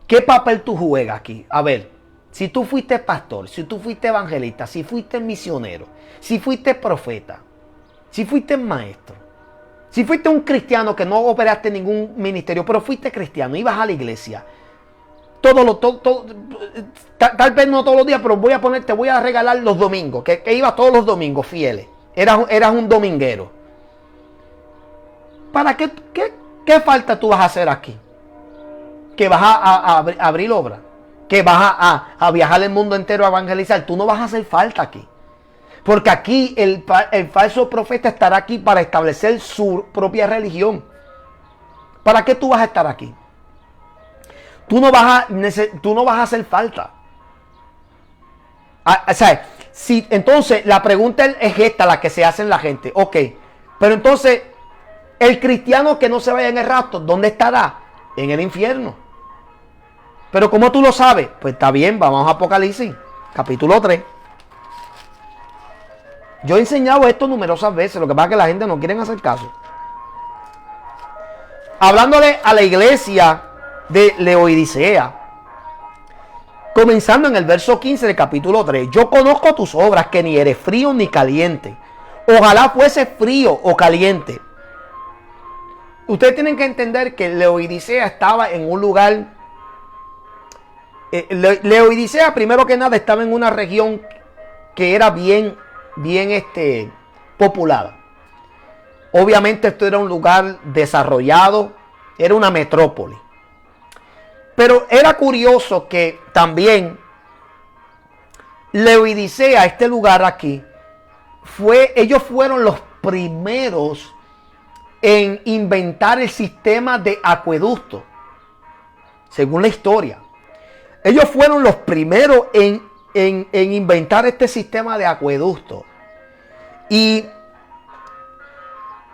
¿Qué papel tú juegas aquí? A ver, si tú fuiste pastor, si tú fuiste evangelista, si fuiste misionero, si fuiste profeta, si fuiste maestro, si fuiste un cristiano que no operaste en ningún ministerio, pero fuiste cristiano, ibas a la iglesia. tal vez no todos los días, pero te voy a regalar los domingos, que iba todos los domingos fieles. Eras un dominguero. ¿Para qué falta tú vas a hacer aquí? Que vas a abrir obra, que vas a viajar el mundo entero a evangelizar. Tú no vas a hacer falta aquí. Porque aquí el falso profeta estará aquí para establecer su propia religión. ¿Para qué tú vas a estar aquí? Tú no vas a hacer falta. O sea, entonces la pregunta es esta, la que se hace en la gente. Ok, pero entonces el cristiano que no se vaya en el rapto, ¿dónde estará? En el infierno. Pero ¿cómo tú lo sabes? Pues está bien, vamos a Apocalipsis, capítulo 3. Yo he enseñado esto numerosas veces, lo que pasa es que la gente no quiere hacer caso. Hablándole a la iglesia de Laodicea, comenzando en el verso 15 del capítulo 3. Yo conozco tus obras, que ni eres frío ni caliente. Ojalá fuese frío o caliente. Ustedes tienen que entender que Laodicea estaba en un lugar. Laodicea, primero que nada, estaba en una región que era bien poblada. Obviamente esto era un lugar desarrollado, era una metrópoli. Pero era curioso que también Laodicea, este lugar aquí, ellos fueron los primeros en inventar el sistema de acueducto, según la historia. Ellos fueron los primeros en inventar este sistema de acueducto. Y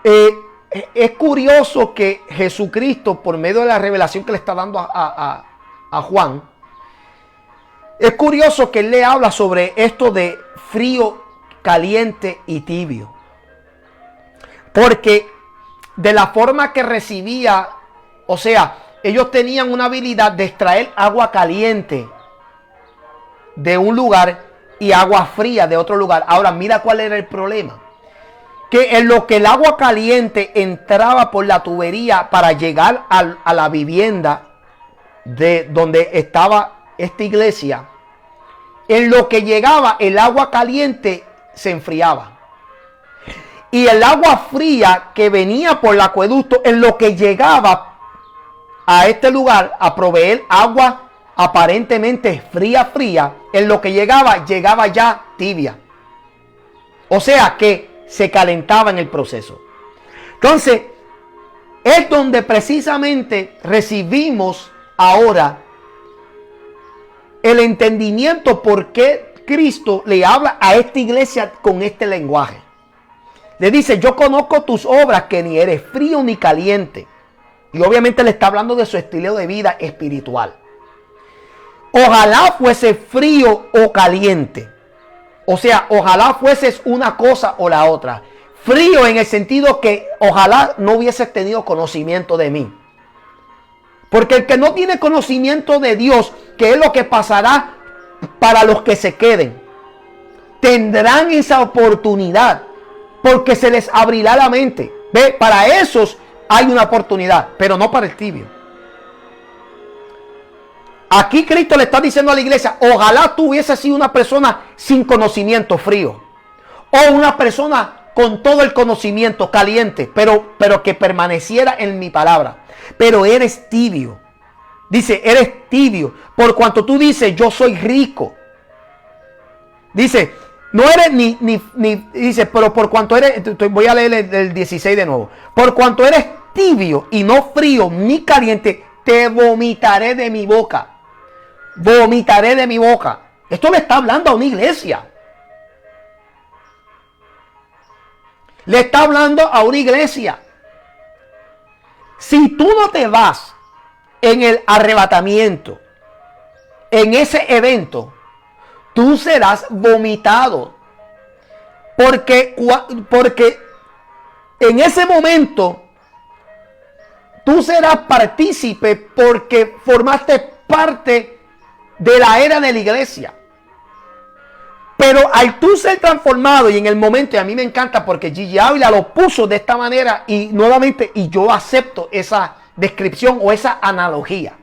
es curioso que Jesucristo, por medio de la revelación que le está dando a Juan, es curioso que él le habla sobre esto de frío, caliente y tibio. Porque de la forma que recibía, o sea, ellos tenían una habilidad de extraer agua caliente de un lugar y agua fría de otro lugar. Ahora, mira cuál era el problema. Que en lo que el agua caliente entraba por la tubería para llegar a la vivienda de donde estaba esta iglesia, en lo que llegaba el agua caliente se enfriaba. Y el agua fría que venía por el acueducto, en lo que llegaba a este lugar a proveer agua aparentemente fría, en lo que llegaba ya tibia. O sea que se calentaba en el proceso. Entonces, es donde precisamente recibimos ahora el entendimiento por qué Cristo le habla a esta iglesia con este lenguaje. Le dice, yo conozco tus obras, que ni eres frío ni caliente. Y obviamente le está hablando de su estilo de vida espiritual. Ojalá fuese frío o caliente. O sea, ojalá fueses una cosa o la otra. Frío en el sentido que ojalá no hubieses tenido conocimiento de mí. Porque el que no tiene conocimiento de Dios, que es lo que pasará para los que se queden, tendrán esa oportunidad. Porque se les abrirá la mente. ¿Ve? Para esos hay una oportunidad, pero no para el tibio. Aquí Cristo le está diciendo a la iglesia, ojalá tú hubieses sido una persona sin conocimiento, frío. O una persona con todo el conocimiento, caliente, pero que permaneciera en mi palabra. Pero eres tibio. Dice, eres tibio. Por cuanto tú dices, yo soy rico. Dice, no eres ni dice, pero por cuanto eres, voy a leer el 16 de nuevo. Por cuanto eres tibio y no frío ni caliente, te vomitaré de mi boca. Vomitaré de mi boca. Esto le está hablando a una iglesia. Le está hablando a una iglesia. Si tú no te vas en el arrebatamiento, en ese evento, tú serás vomitado. Porque en ese momento tú serás partícipe porque formaste parte de la era de la iglesia. Pero al tú ser transformado y en el momento, y a mí me encanta porque Gigi Ávila lo puso de esta manera y nuevamente, y yo acepto esa descripción o esa analogía.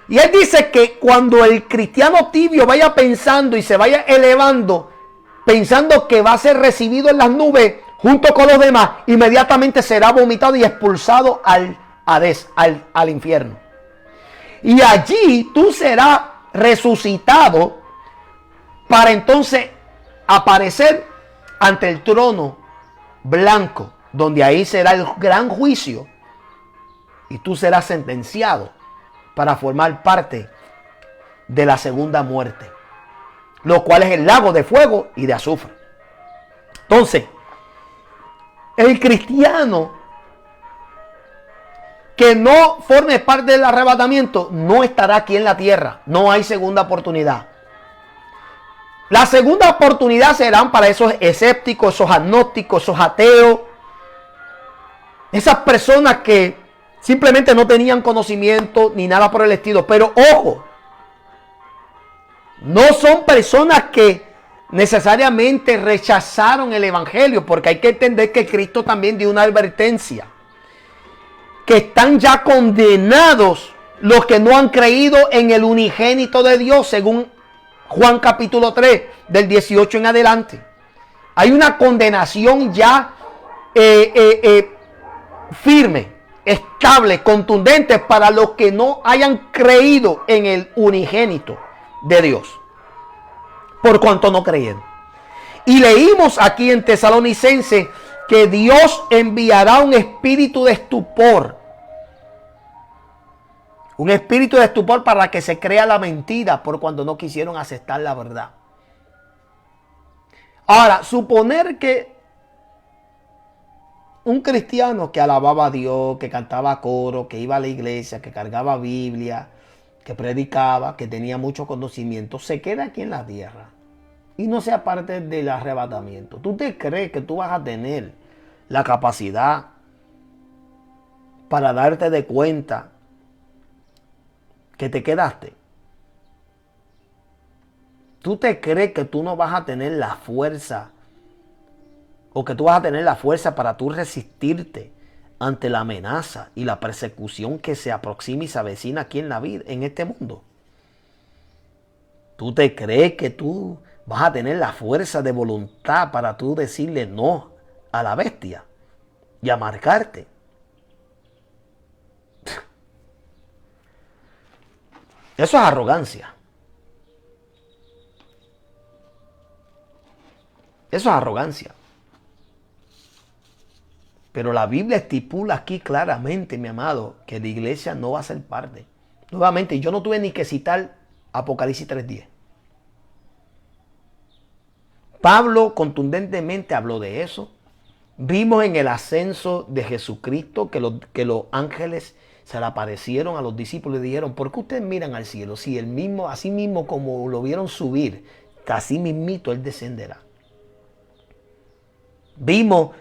Y él dice que cuando el cristiano tibio vaya pensando y se vaya elevando, pensando que va a ser recibido en las nubes junto con los demás, inmediatamente será vomitado y expulsado al Hades, al infierno. Y allí tú serás resucitado para entonces aparecer ante el trono blanco, donde ahí será el gran juicio y tú serás sentenciado para formar parte de la segunda muerte, lo cual es el lago de fuego y de azufre. Entonces, el cristiano que no forme parte del arrebatamiento no estará aquí en la tierra. No hay segunda oportunidad. La segunda oportunidad serán para esos escépticos, esos agnósticos, esos ateos, esas personas que simplemente no tenían conocimiento ni nada por el estilo. Pero ojo, no son personas que necesariamente rechazaron el evangelio, porque hay que entender que Cristo también dio una advertencia, que están ya condenados los que no han creído en el unigénito de Dios, según Juan capítulo 3, del 18 en adelante. Hay una condenación ya firme, estable, contundente para los que no hayan creído en el unigénito de Dios, por cuanto no creyeron. Y leímos aquí en Tesalonicenses que Dios enviará un espíritu de estupor. Un espíritu de estupor para que se crea la mentira por cuando no quisieron aceptar la verdad. Ahora, suponer que un cristiano que alababa a Dios, que cantaba coro, que iba a la iglesia, que cargaba Biblia, que predicaba, que tenía mucho conocimiento, se queda aquí en la tierra y no sea parte del arrebatamiento. ¿Tú te crees que tú vas a tener la capacidad para darte de cuenta que te quedaste? ¿Tú te crees que tú no vas a tener la fuerza, o que tú vas a tener la fuerza para tú resistirte ante la amenaza y la persecución que se aproxima y se avecina aquí en la vida, en este mundo? ¿Tú te crees que tú vas a tener la fuerza de voluntad para tú decirle no a la bestia y a marcarte? Eso es arrogancia. Eso es arrogancia. Pero la Biblia estipula aquí claramente, mi amado, que la iglesia no va a ser parte. Nuevamente, yo no tuve ni que citar Apocalipsis 3:10. Pablo contundentemente habló de eso. Vimos en el ascenso de Jesucristo que los ángeles se le aparecieron a los discípulos y dijeron: ¿por qué ustedes miran al cielo? Si él mismo, así mismo como lo vieron subir, que así mismito él descenderá. Vimos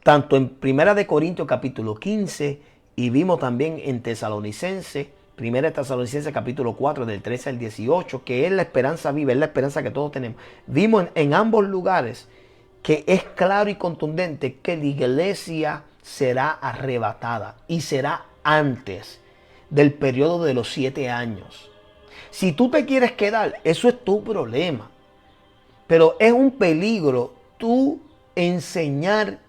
tanto en 1 Corintios capítulo 15 y vimos también en Tesalonicenses, 1 Tesalonicenses capítulo 4 del 13 al 18, que es la esperanza viva, es la esperanza que todos tenemos. Vimos en ambos lugares que es claro y contundente que la iglesia será arrebatada y será antes del periodo de los 7 años. Si tú te quieres quedar, eso es tu problema. Pero es un peligro tú enseñar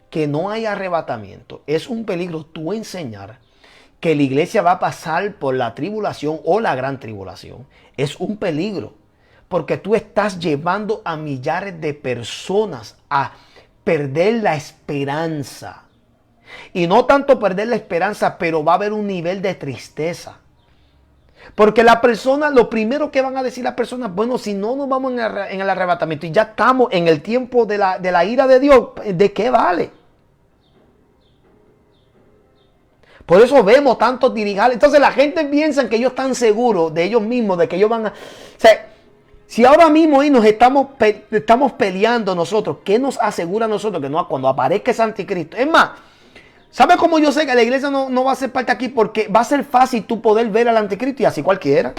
que no hay arrebatamiento. Es un peligro tú enseñar que la iglesia va a pasar por la tribulación o la gran tribulación. Es un peligro, porque tú estás llevando a millares de personas a perder la esperanza. Y no tanto perder la esperanza, pero va a haber un nivel de tristeza. Porque la persona, lo primero que van a decir las personas: bueno, si no nos vamos en el arrebatamiento y ya estamos en el tiempo de la ira de Dios, ¿de qué vale? Por eso vemos tantos dirigales. Entonces la gente piensa que ellos están seguros de ellos mismos, de que ellos van a... O sea, si ahora mismo ahí nos estamos peleando nosotros, ¿qué nos asegura a nosotros que no, cuando aparezca ese anticristo? Es más, ¿sabe cómo yo sé que la iglesia no va a ser parte aquí? Porque va a ser fácil tú poder ver al anticristo, y así cualquiera.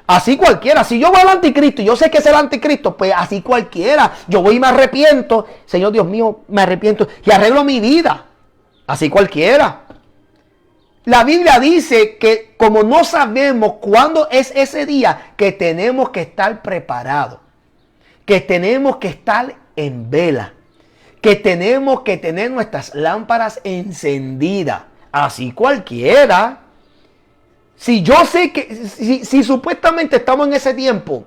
Así cualquiera. Si yo veo al anticristo y yo sé que es el anticristo, pues así cualquiera. Yo voy y me arrepiento. Señor Dios mío, me arrepiento y arreglo mi vida. Así cualquiera. La Biblia dice que como no sabemos cuándo es ese día, que tenemos que estar preparados, que tenemos que estar en vela, que tenemos que tener nuestras lámparas encendidas. Así cualquiera. Si yo sé que, si supuestamente estamos en ese tiempo,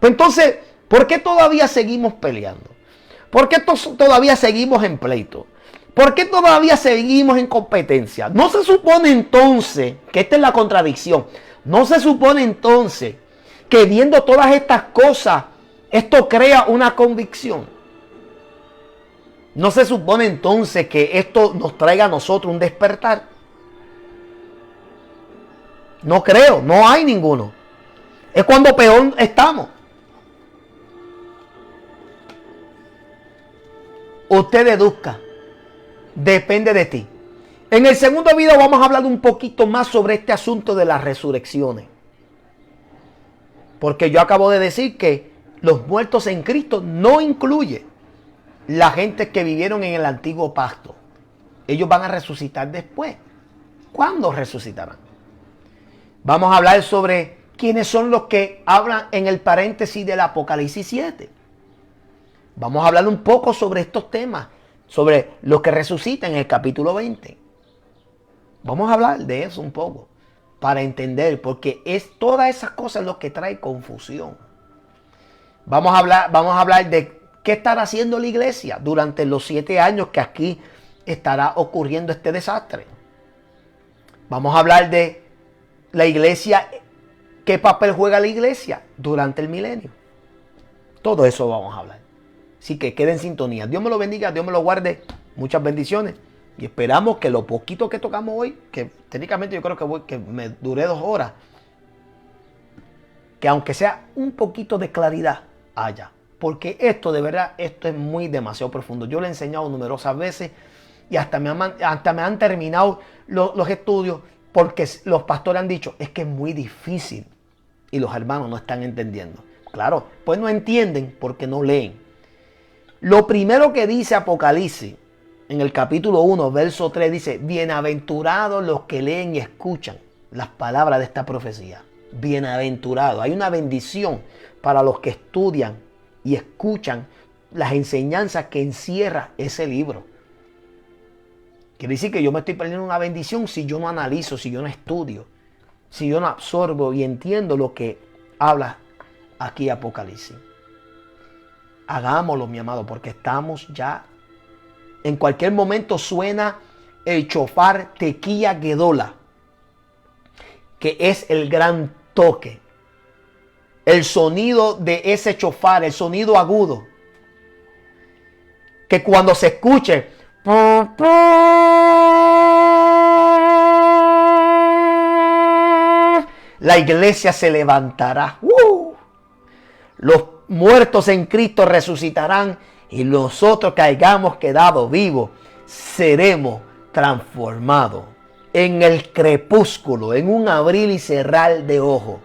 pues entonces, ¿por qué todavía seguimos peleando? ¿Por qué todavía seguimos en pleito? ¿Por qué todavía seguimos en competencia? ¿No se supone entonces, que esta es la contradicción, no se supone entonces que viendo todas estas cosas, esto crea una convicción? ¿No se supone entonces que esto nos traiga a nosotros un despertar? No creo, no hay ninguno. Es cuando peor estamos. Usted deduzca. Depende de ti. En el segundo video vamos a hablar un poquito más sobre este asunto de las resurrecciones. Porque yo acabo de decir que los muertos en Cristo no incluye la gente que vivieron en el antiguo pacto. Ellos van a resucitar después. ¿Cuándo resucitarán? Vamos a hablar sobre quiénes son los que hablan en el paréntesis del Apocalipsis 7. Vamos a hablar un poco sobre estos temas, sobre los que resucitan en el capítulo 20. Vamos a hablar de eso un poco, para entender, porque es todas esas cosas lo que trae confusión. Vamos a hablar de qué estará haciendo la iglesia durante los 7 años que aquí estará ocurriendo este desastre. Vamos a hablar de la iglesia, qué papel juega la iglesia durante el milenio. Todo eso vamos a hablar. Así que queden en sintonía. Dios me lo bendiga, Dios me lo guarde. Muchas bendiciones. Y esperamos que lo poquito que tocamos hoy, que técnicamente yo creo que me duré 2 horas, que aunque sea un poquito de claridad haya. Porque esto de verdad, esto es demasiado profundo. Yo lo he enseñado numerosas veces y hasta me han terminado los estudios porque los pastores han dicho, es que es muy difícil y los hermanos no están entendiendo. Claro, pues no entienden porque no leen. Lo primero que dice Apocalipsis en el capítulo 1, verso 3, dice, bienaventurados los que leen y escuchan las palabras de esta profecía. Bienaventurados. Hay una bendición para los que estudian y escuchan las enseñanzas que encierra ese libro. Quiere decir que yo me estoy perdiendo una bendición si yo no analizo, si yo no estudio, si yo no absorbo y entiendo lo que habla aquí Apocalipsis. Hagámoslo, mi amado, porque estamos ya. En cualquier momento suena el chofar Tequía Gedola, que es el gran toque. El sonido de ese chofar, el sonido agudo, que cuando se escuche, la iglesia se levantará. Los muertos en Cristo resucitarán y nosotros que hayamos quedado vivos seremos transformados en el crepúsculo, en un abrir y cerrar de ojos.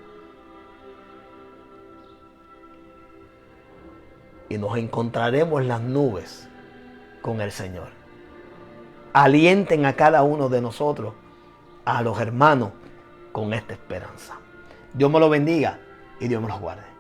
Y nos encontraremos en las nubes con el Señor. Alienten a cada uno de nosotros, a los hermanos, con esta esperanza. Dios me lo bendiga y Dios me los guarde.